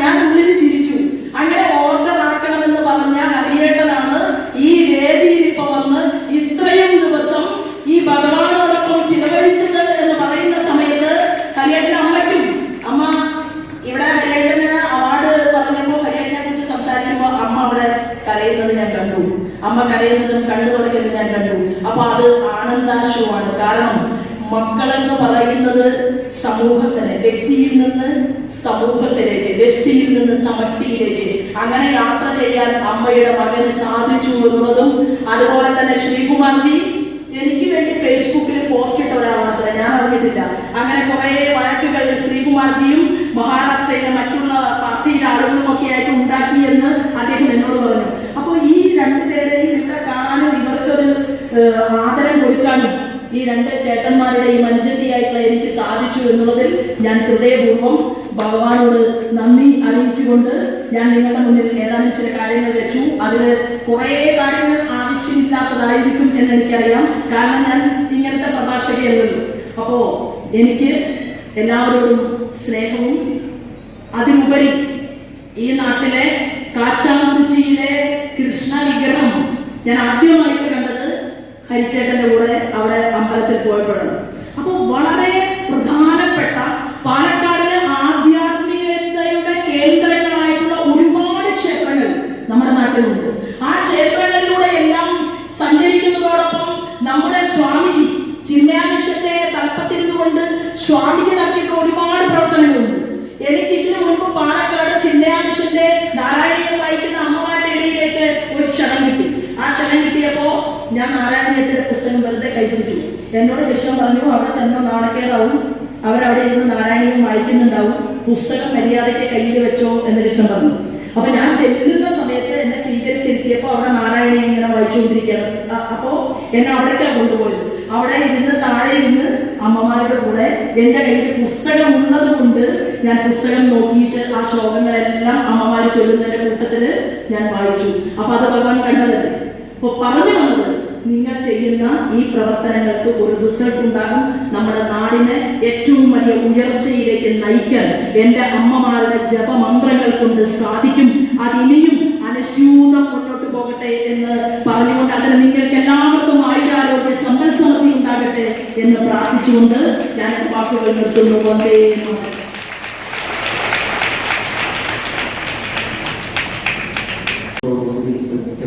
ഞാൻ ഉള്ളിൽ ചിരിച്ചു. അങ്ങനെ ഓർഡർ ആക്കണമെന്ന് പറഞ്ഞ ഹരിയേട്ടനാണ് ഈ വേദിയിൽ ഇപ്പൊ വന്ന് ഇത്രയും ദിവസം ഈ ഭഗവാനോടൊപ്പം ചിലവഴിച്ചത് എന്ന് പറയുന്ന സമയത്ത് ഹരിയേട്ടൻ അമ്മയ്ക്കും, അമ്മ ഇവിടെ ഹരിയേട്ടന് അവാർഡ് പറഞ്ഞപ്പോൾ ഹരിയേട്ടനെ കുറിച്ച് സംസാരിക്കുമ്പോൾ അമ്മ അവിടെ കരയുന്നത് ഞാൻ കണ്ടു, അമ്മ കരയുന്നതും കണ്ടു തുടങ്ങിയത് ഞാൻ കണ്ടു. അപ്പൊ അത് ആനന്ദാശ്രുവാണ്. കാരണം മക്കളെന്ന് പറയുന്നത് സമൂഹത്തിന്, വ്യക്തിയിൽ നിന്ന് സമൂഹത്തിലേക്ക്, വ്യക്തിയിൽ നിന്ന് സമഷ്ടിയിലേക്ക് അങ്ങനെ യാത്ര ചെയ്യാൻ അമ്മയുടെ മകന് സാധിച്ചു എന്നുള്ളതും, അതുപോലെ തന്നെ ശ്രീകുമാർജി എനിക്ക് വേണ്ടി ഫേസ്ബുക്കിൽ പോസ്റ്റ് ഇട്ട ഒരാളാണ്, ഞാൻ അറിഞ്ഞിട്ടില്ല. അങ്ങനെ കുറെ വഴക്കുകൾ ശ്രീകുമാർജിയും മഹാരാഷ്ട്രയിലെ മറ്റുള്ള പാർട്ടിയിലെ ആളുകളും ഒക്കെ ആയിട്ട് ഉണ്ടാക്കിയെന്ന് അദ്ദേഹം എന്നോട് പറഞ്ഞു. അപ്പോൾ ഈ 2 പേരെയും ഇവിടെ കാണാനും ഇവർക്കൊരു ആദരം കൊടുക്കാനും ഈ 2 ചേട്ടന്മാരുടെയും അനുജത്തിയായിട്ടുള്ള എനിക്ക് സാധിച്ചു എന്നുള്ളതിൽ ഞാൻ ഹൃദയപൂർവ്വം ഭഗവാനോട് നന്ദി അറിയിച്ചുകൊണ്ട് ഞാൻ നിങ്ങളുടെ മുന്നിൽ ഏതാനും ചില കാര്യങ്ങൾ വെച്ചു. അതിൽ കുറേ കാര്യങ്ങൾ ആവശ്യമില്ലാത്തതായിരിക്കും എന്ന് എനിക്കറിയാം, കാരണം ഞാൻ ഇങ്ങനത്തെ പ്രഭാഷകയല്ലല്ലോ. അപ്പോ എനിക്ക് എല്ലാവരോടും സ്നേഹവും, അതിനുപരി ഈ നാട്ടിലെ കാച്ചാംകുച്ചിയിലെ കൃഷ്ണ വിഗ്രഹം ഞാൻ ആദ്യമായിട്ട് കണ്ടത് ഹരിച്ചേട്ടന്റെ കൂടെ അവിടെ അമ്പലത്തിൽ പോയപ്പോഴാണ്. അപ്പോൾ വളരെ പ്രധാനപ്പെട്ട പാലക്കാടിലെ ആധ്യാത്മികതയുടെ കേന്ദ്രങ്ങളായിട്ടുള്ള ഒരുപാട് ക്ഷേത്രങ്ങൾ നമ്മുടെ നാട്ടിലുണ്ട്. ആ ക്ഷേത്രങ്ങളിലൂടെ എല്ലാം സഞ്ചരിക്കുന്നതോടൊപ്പം നമ്മുടെ സ്വാമിജി ചിന്മയാമിഷത്തെ തലപ്പത്തിരുന്നുകൊണ്ട് സ്വാമിജി നടത്തിയിട്ട് ഒരുപാട് പ്രവർത്തനങ്ങളുണ്ട്. എനിക്ക് ഇതിനു മുൻപ് പാലക്കാട് ചിന്മയാമിഷന്റെ നാരായണീയം വായിക്കുന്ന അമ്മമാരുടെ ഇടയിലേക്ക് ഒരു ക്ഷണം കിട്ടി. ആ ക്ഷണം കിട്ടിയപ്പോ ഞാൻ നാരായണീയത്തിന്റെ പുസ്തകം വെറുതെ കൈപ്പിടിച്ചു. എന്നോട് കൃഷ്ണൻ പറഞ്ഞു, അവിടെ ചെന്ന നാണക്കേടാവും, അവരവിടെ ഇരുന്ന് നാരായണീയം വായിക്കുന്നുണ്ടാവും, പുസ്തകം മര്യാദയ്ക്ക് കയ്യിൽ വെച്ചോ എന്ന് കൃഷ്ണൻ പറഞ്ഞു. അപ്പൊ ഞാൻ ചെല്ലുന്ന സമയത്ത് എന്നെ സ്വീകരിച്ചിരുത്തിയപ്പോ അവിടെ നാരായണീയം ഇങ്ങനെ വായിച്ചുകൊണ്ടിരിക്കുകയാണ്. അപ്പോ എന്നെ അവിടേക്കാണ് കൊണ്ടുപോയത്. അവിടെ ഇരുന്ന് താഴെ ഇരുന്ന് അമ്മമാരുടെ കൂടെ എന്റെ കയ്യിൽ പുസ്തകം ഉള്ളത് കൊണ്ട് ഞാൻ പുസ്തകം നോക്കിയിട്ട് ആ ശ്ലോകങ്ങളെല്ലാം അമ്മമാർ ചൊല്ലുന്നതിന്റെ കൂട്ടത്തില് ഞാൻ വായിച്ചു. അപ്പൊ അത് ഭഗവാൻ കണ്ടതല്ലേ. അപ്പൊ പറഞ്ഞു വന്നത്, നിങ്ങൾ ചെയ്യുന്ന ഈ പ്രവർത്തനങ്ങൾക്ക് ഒരു റിസൾട്ട് ഉണ്ടാകും. നമ്മുടെ നാടിനെ ഏറ്റവും വലിയ ഉയർച്ചയിലേക്ക് നയിക്കാൻ എന്റെ അമ്മമാരുടെ ജപമന്ത്രങ്ങൾ കൊണ്ട് സാധിക്കും. അതിനിയും അനശ്യൂതം മുന്നോട്ട് പോകട്ടെ എന്ന് പറഞ്ഞുകൊണ്ട് അതിന് നിങ്ങൾക്ക് എല്ലാവർക്കും ആയുരാരോഗ്യ സമ്പൽ സമൃദ്ധി ഉണ്ടാകട്ടെ എന്ന് പ്രാർത്ഥിച്ചുകൊണ്ട് ഞാൻ വാക്കുകൾ നിർത്തുന്നു. വന്ദേ മാതരം.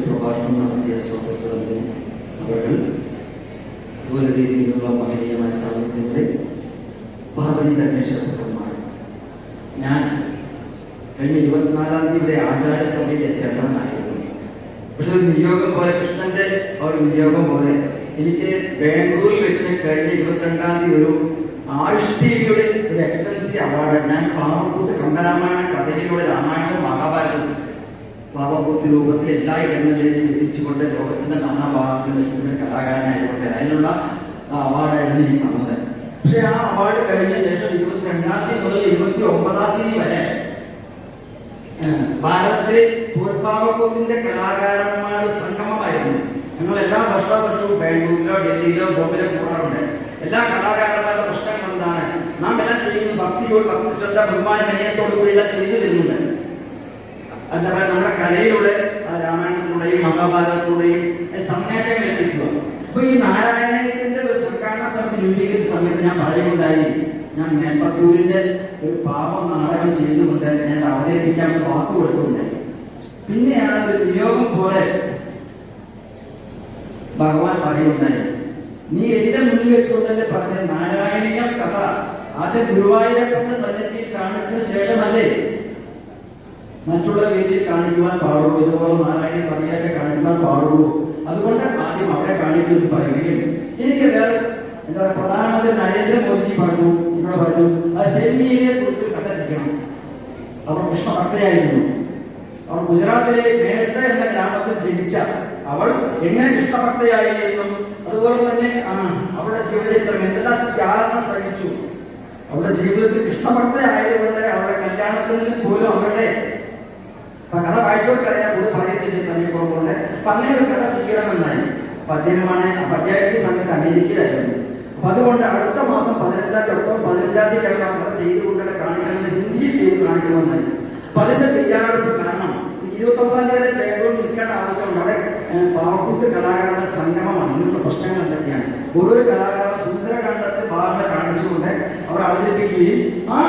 പ്രഭാഷണം നടത്തിയ സ്വാഗതത്തിന് അവർ അതുപോലെ രീതിയിലുള്ള മഹനീയമായ സാന്നിധ്യങ്ങളെ ഭാരതീയ അന്വേഷണമാണ്. ഞാൻ കഴിഞ്ഞ 24-ാം തീയതി ഇവിടെ ആചാരസഭയിൽ എത്തേണ്ടവനായിരുന്നു. പക്ഷെ ഒരു നിയോഗം പോലെ, കൃഷ്ണന്റെ ഒരു നിയോഗം പോലെ എനിക്ക് ബാംഗ്ലൂരിൽ വെച്ച് കഴിഞ്ഞ 22-ാം തീയതി ഒരു ആയുഷ് ടിവിയുടെ ഒരു എക്സലൻസി അവാർഡ്, ഞാൻ പാവക്കൂത്ത് കമ്പരാമായണ കഥയിലൂടെ രാമായണവും മഹാഭാരതവും പാവക്കൂത്ത് രൂപത്തിൽ എല്ലാ ഇടങ്ങളിലേക്കും എത്തിച്ചുകൊണ്ട് ലോകത്തിന്റെ നാനാഭാഗങ്ങളിൽ എത്തുന്ന കലാകാരനായതുകൊണ്ട് അതിനുള്ള അവാർഡായിരുന്നു എനിക്ക് തന്നത്. പക്ഷെ ആ അവാർഡ് കഴിഞ്ഞ ശേഷം 22-ാം തീയതി മുതൽ 29-ാം തീയതി വരെ ഭാരതത്തിലെ തോൽപ്പാവക്കൂത്തിന്റെ കലാകാരന്മാരുടെ സംഘം വർഷാവർഷവും ബാംഗ്ലൂരിലോ ഡൽഹിയിലോ ബോംബെയിലോ കൂടാറുണ്ട്. എല്ലാ കലാകാരന്മാരുടെ പ്രശ്നങ്ങൾ എന്താണ്? നാം എല്ലാം ചെയ്യുന്നത് ഭക്തിയോട്, ഭക്തിശ്രദ്ധ, ബഹുമാന വിനയത്തോടു കൂടി എല്ലാം ചെയ്തു വരുന്നുണ്ട്. എന്താ പറയുക, നമ്മുടെ കലയിലൂടെ രാമായണത്തിലൂടെയും മഹാഭാരതത്തിലൂടെയും സന്ദേശങ്ങൾ എത്തിക്കുക. അപ്പൊ ഈ നാരായണീയത്തിന്റെ ഒരു സംഘാടന സമിതി രൂപീകരിച്ച സമയത്ത് ഞാൻ പറയുന്നുണ്ടായി, ഞാൻ മേൽപ്പത്തൂരിന്റെ ഒരു പാപം നാടകം ചെയ്തുകൊണ്ട് ഞാൻ അവതരിപ്പിക്കാൻ വാക്ക് കൊടുക്കുന്നുണ്ടായി. പിന്നെയാണ് ഒരു നിയോഗം പോലെ ഭഗവാൻ പറയുന്നുണ്ടായി, നീ എന്റെ മുന്നിൽ വെച്ചുകൊണ്ടല്ലേ പറഞ്ഞ നാരായണീയ കഥ ആദ്യം ഗുരുവായൂരപ്പന്റെ സന്നിധിയിൽ കാണിച്ചതിന് ശേഷമല്ലേ മറ്റുള്ള രീതിയിൽ കാണിക്കുവാൻ പാടുള്ളൂ, ഇതുപോലെ നാരായണ സഭയൊക്കെ കാണിക്കുവാൻ പാടുള്ളൂ. അതുകൊണ്ട് ആദ്യം അവിടെ കാണിക്കുമെന്ന് പറയുകയും, എനിക്ക് വേറെ എന്താ പറയുക, പ്രധാനമന്ത്രി നരേന്ദ്രമോദിജി പറഞ്ഞു, ഇവിടെ പറഞ്ഞു, അത് ശെൽമിയെ കുറിച്ച് കഥിക്കണം. അവർ കൃഷ്ണഭക്തയായിരുന്നു. അവൾ ഗുജറാത്തിലെ മേഡ എന്ന ഗ്രാമത്തിൽ ജനിച്ച അവൾ എങ്ങനെ കൃഷ്ണഭക്തയായി എന്നും അതുപോലെ തന്നെ അവളുടെ ജീവിതചരിത്രം എന്തെല്ലാം ത്യാഗങ്ങൾ സഹിച്ചു. അവളുടെ ജീവിതത്തിൽ കൃഷ്ണഭക്തയായതുകൊണ്ട് അവളുടെ കല്യാണത്തിന് പോലും അവളുടെ കഥ വായിച്ചവർക്കറിയാം, അത് പറയത്തില്ല സമീപം കൊണ്ട്. അപ്പൊ അങ്ങനെ ഒരു കഥ ചെയ്യണമെന്നായി. അപ്പൊ അദ്ദേഹമാണ് അദ്ദേഹത്തിന്റെ സമയത്ത് അമേരിക്കയിലായിരുന്നു. അപ്പൊ അതുകൊണ്ട് അടുത്ത മാസം 15 ഒക്ടോബർ 15 കഥ ചെയ്തുകൊണ്ടാണ് കാണിക്കണമെന്ന് ഹിന്ദിയിൽ ചെയ്ത് കാണിക്കണമെന്നായി. അപ്പൊ അതിന്റെ തയ്യാറെടുപ്പ് കാരണം 29 ബാംഗ്ലൂർ നിൽക്കേണ്ട ആവശ്യമുണ്ട്. അവിടെ പാവക്കൂത്ത് കലാകാരന്റെ സംഗമമാണ്. ഇങ്ങനെയുള്ള പ്രശ്നങ്ങൾ എന്തൊക്കെയാണ്? ഓരോ കലാകാരൻ സുന്ദരകാണ്ഡത്തിൽ ഭാഗങ്ങൾ കാണിച്ചുകൊണ്ട് അവിടെ അവതരിപ്പിക്കുകയും ആ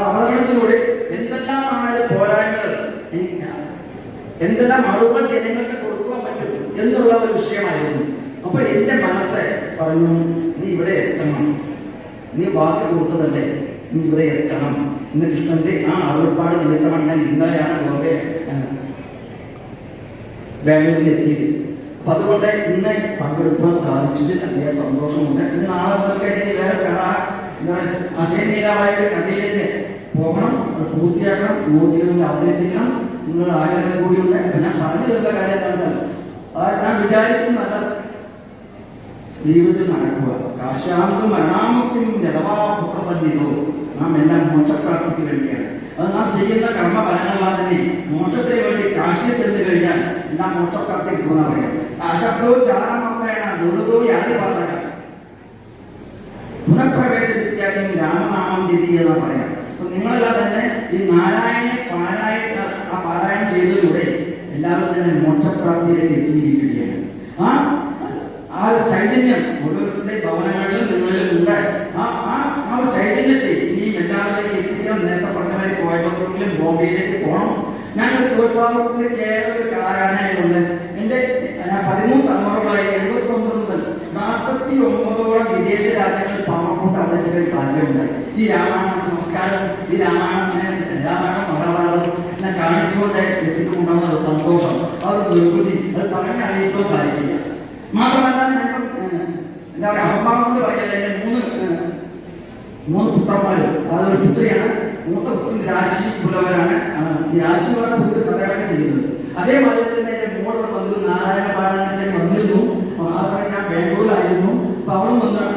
അവതരണത്തിലൂടെ എന്തെല്ലാമാണ് പോരായ്മകൾ, എന്തെല്ലാം അറിവുകൾ ജനങ്ങൾക്ക് കൊടുക്കുവാൻ പറ്റും എന്നുള്ള ഒരു വിഷയമായിരുന്നു. അപ്പൊ എന്റെ മനസ്സ് പറഞ്ഞു, നീ ഇവിടെ എത്തണം, നീ വാക്ക് കൊടുത്തതല്ലേ, നീ ഇവിടെ എത്തണം. ഇന്ന് കൃഷ്ണന്റെ ആ അറിവുപാട് നിമിത്തമാണ് ഞാൻ ഇന്നലെയാണ് ബാംഗ്ലൂരിൽ എത്തിയത്. അപ്പൊ അതുകൊണ്ട് ഇന്ന് പങ്കെടുക്കുവാൻ സാധിച്ചതിൽ അതിയായ സന്തോഷമുണ്ട്. ഇന്ന് നാളെ മുതൽക്ക് എനിക്ക് വേറെ കഥ എന്താ അസേനീയമായ കഥയിലേക്ക് പോകണം, അത് പൂർത്തിയാക്കണം, മോചികളിൽ അവതരിപ്പിക്കണം. നിങ്ങളുടെ ആഗ്രഹം കൂടിയുണ്ട്. ഞാൻ പറഞ്ഞു വരുന്ന കാര്യം എന്താണെന്ന് ഞാൻ വിചാരിക്കുന്നതല്ല ജീവിതത്തിൽ നടക്കുക. കാശാന്തും മരണാമുക്തിയും പുത്രസന്നിധോ, നാം എല്ലാം മോക്ഷപ്രാപ്തിക്ക് വേണ്ടിയാണ്. അത് നാം ചെയ്യുന്ന കർമ്മഫലങ്ങളെല്ലാം തന്നെ മോക്ഷത്തിന് വേണ്ടി കാശിയിൽ ചെന്ന് കഴിഞ്ഞാൽ എല്ലാം മോക്ഷപ്രാപ്തി കിട്ടുമെന്ന് പറയാം. കാശബ്ദവും ചാരണം മാത്രമാണ് ദുരിതവും യാതിപാതക പുനഃപ്രവേശ വിദ്യാലയം രാമനാമം തിരി എന്ന് പറയാം. അപ്പൊ നിങ്ങളെല്ലാം തന്നെ ഈ പാരായണം ചെയ്തതിലൂടെ എല്ലാവരും തന്നെ മോക്ഷപ്രാപ്തിയിലേക്ക് എത്തിയിരിക്കുകയാണ്. ആ ചൈതന്യം ഓരോരുത്തരുടെ ഭവനങ്ങളിലും നിങ്ങളിലും ഉണ്ട്. ആ ചൈതന്യത്തെ ഇനിയും എല്ലാവരിലേക്ക് എത്തിക്കണം. നേരത്തെ പറഞ്ഞവരെ കോയമ്പത്തൂരിലും ബോംബെയിലേക്ക് പോകണം. ഞാനൊരു തോൽപ്പാവത്തിലെ കേരള ഒരു കലാകാരനായതുകൊണ്ട് എൻ്റെ 13 തലമുറകളായി 79 മുതൽ 49ഓളം വിദേശ രാജ്യങ്ങളിൽ പാവക്കൂത്ത് അവതരിപ്പിക്കാൻ താല്പര്യമുണ്ടായി. ഈ രാമായണ സംസ്കാരം, ഈ രാമായണം മഹാഭാരതം എന്നെ കാണിച്ചുകൊണ്ട് എത്തിക്കൊണ്ടുള്ള ഒരു സന്തോഷം, അതൊരു നിർബന്ധി, അത് പറഞ്ഞറിയിക്കാൻ സാധിക്കില്ല. മാത്രമല്ല ഞാൻ എന്താ പറയുക, അഹംഭാവം കൊണ്ട് പറയല്ല, എൻ്റെ 3 പുത്രന്മാര്, അതൊരു പുത്രിയാണ്. മൂത്ത പുത്രൻ രാജി പുലവരാണ്. ഈ രാജി പറഞ്ഞ പുതിയ കഥകളൊക്കെ ചെയ്യുന്നത്. അതേമാതിരി തന്നെ എൻ്റെ മോൾ വന്നു നാരായണ പാരായണത്തിലേക്ക് വന്നിരുന്നു. ആ സമയം ഞാൻ ബാംഗ്ലൂരിലായിരുന്നു. അപ്പൊ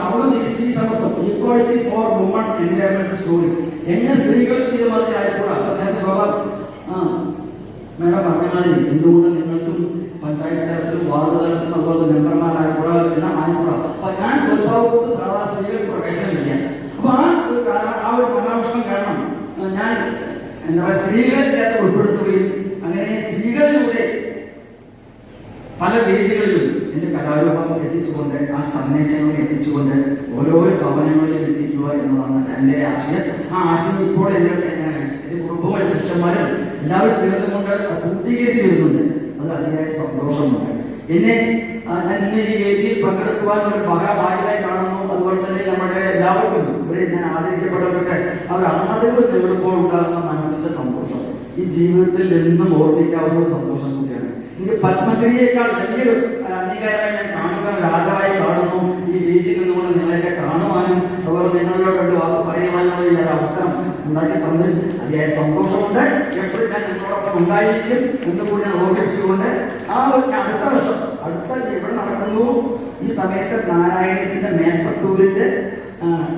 അവളും ഈ സ്ത്രീ സമത്വം, equality four woman environment stories, എങ്ങനെ സ്ത്രീകൾക്ക് ഇതുമാതിരി ആയിക്കൂടാ. അപ്പൊ ഞാൻ മേഡം പറഞ്ഞാൽ എന്തുകൊണ്ട് നിങ്ങൾക്കും പഞ്ചായത്ത് തലത്തിലും വാർഡ് തലത്തിലും അതുപോലെ മെമ്പർമാരായിക്കൂടാ, എല്ലാം ആയിക്കൂടാ. അപ്പൊ ഞാൻ തോൽപ്പാവൂത്ത് സാധാരണ സ്ത്രീകൾക്ക് പ്രവേശനമില്ല. അപ്പൊ ആ ഒരു പരാമർശം കാരണം ഞാൻ എന്താ പറയുക, സ്ത്രീകളെ ഇതിനകത്ത് ഉൾപ്പെടുത്തുകയും അങ്ങനെ സ്ത്രീകളിലൂടെ പല വേദികളിലും എൻ്റെ കലാരൂപം എത്തിച്ചുകൊണ്ട് ആ സന്ദേശങ്ങൾ എത്തിച്ചുകൊണ്ട് ഓരോരോ ഭവനങ്ങളിലും എത്തിക്കുക എന്നതാണ് എൻ്റെ ആശയം. ആ ആശയം ഇപ്പോൾ എൻ്റെ കുടുംബവും ശിഷ്യന്മാരും എല്ലാവരും ചേർന്നുകൊണ്ട് പൂർത്തീകരിച്ചു വരുന്നുണ്ട്. അത് അതിയായ സന്തോഷമുണ്ട്. എന്നെ ഞാൻ ഇന്ന് ഈ വേദിയിൽ പങ്കെടുക്കുവാൻ ഒരു മഹാഭാഗ്യമായി കാണുന്നു. അതുപോലെ തന്നെ നമ്മുടെ എല്ലാവർക്കും ഇവിടെ ഞാൻ ആദരിക്കപ്പെട്ടവർക്ക് അവർ ആദരവ് നേടുമ്പോൾ ഉണ്ടാകുന്ന മനസ്സിന്റെ സന്തോഷം ഈ ജീവിതത്തിൽ എന്നും ഓർമ്മിക്കാവുന്ന ഒരു സന്തോഷം കൂടിയാണ്. എനിക്ക് പത്മശ്രീയേക്കാൾ വലിയൊരു അംഗീകാരമായി ഞാൻ കാണുന്ന രാജാവായി കാണുന്നു. ഈ വേദിയിൽ നിന്നുകൊണ്ട് നിങ്ങളെയൊക്കെ കാണുവാനും അതുപോലെ നിങ്ങളോട് വാക്ക് പറയുവാനുള്ള ഈ ഒരു അവസരം ഉണ്ടാക്കി തന്നതിൽ അതിയായ സന്തോഷമുണ്ട്. എപ്പോഴും ഞാൻ നിങ്ങളോടൊപ്പം ഉണ്ടായിരിക്കും എന്നുകൂടി ഞാൻ ഓർമ്മിച്ചുകൊണ്ട് അടുത്ത വർഷം ഇവിടെ നടക്കുന്നു. ഈ സമയത്ത് നാരായണത്തിന്റെ മേൽപ്പത്തൂരിന്റെ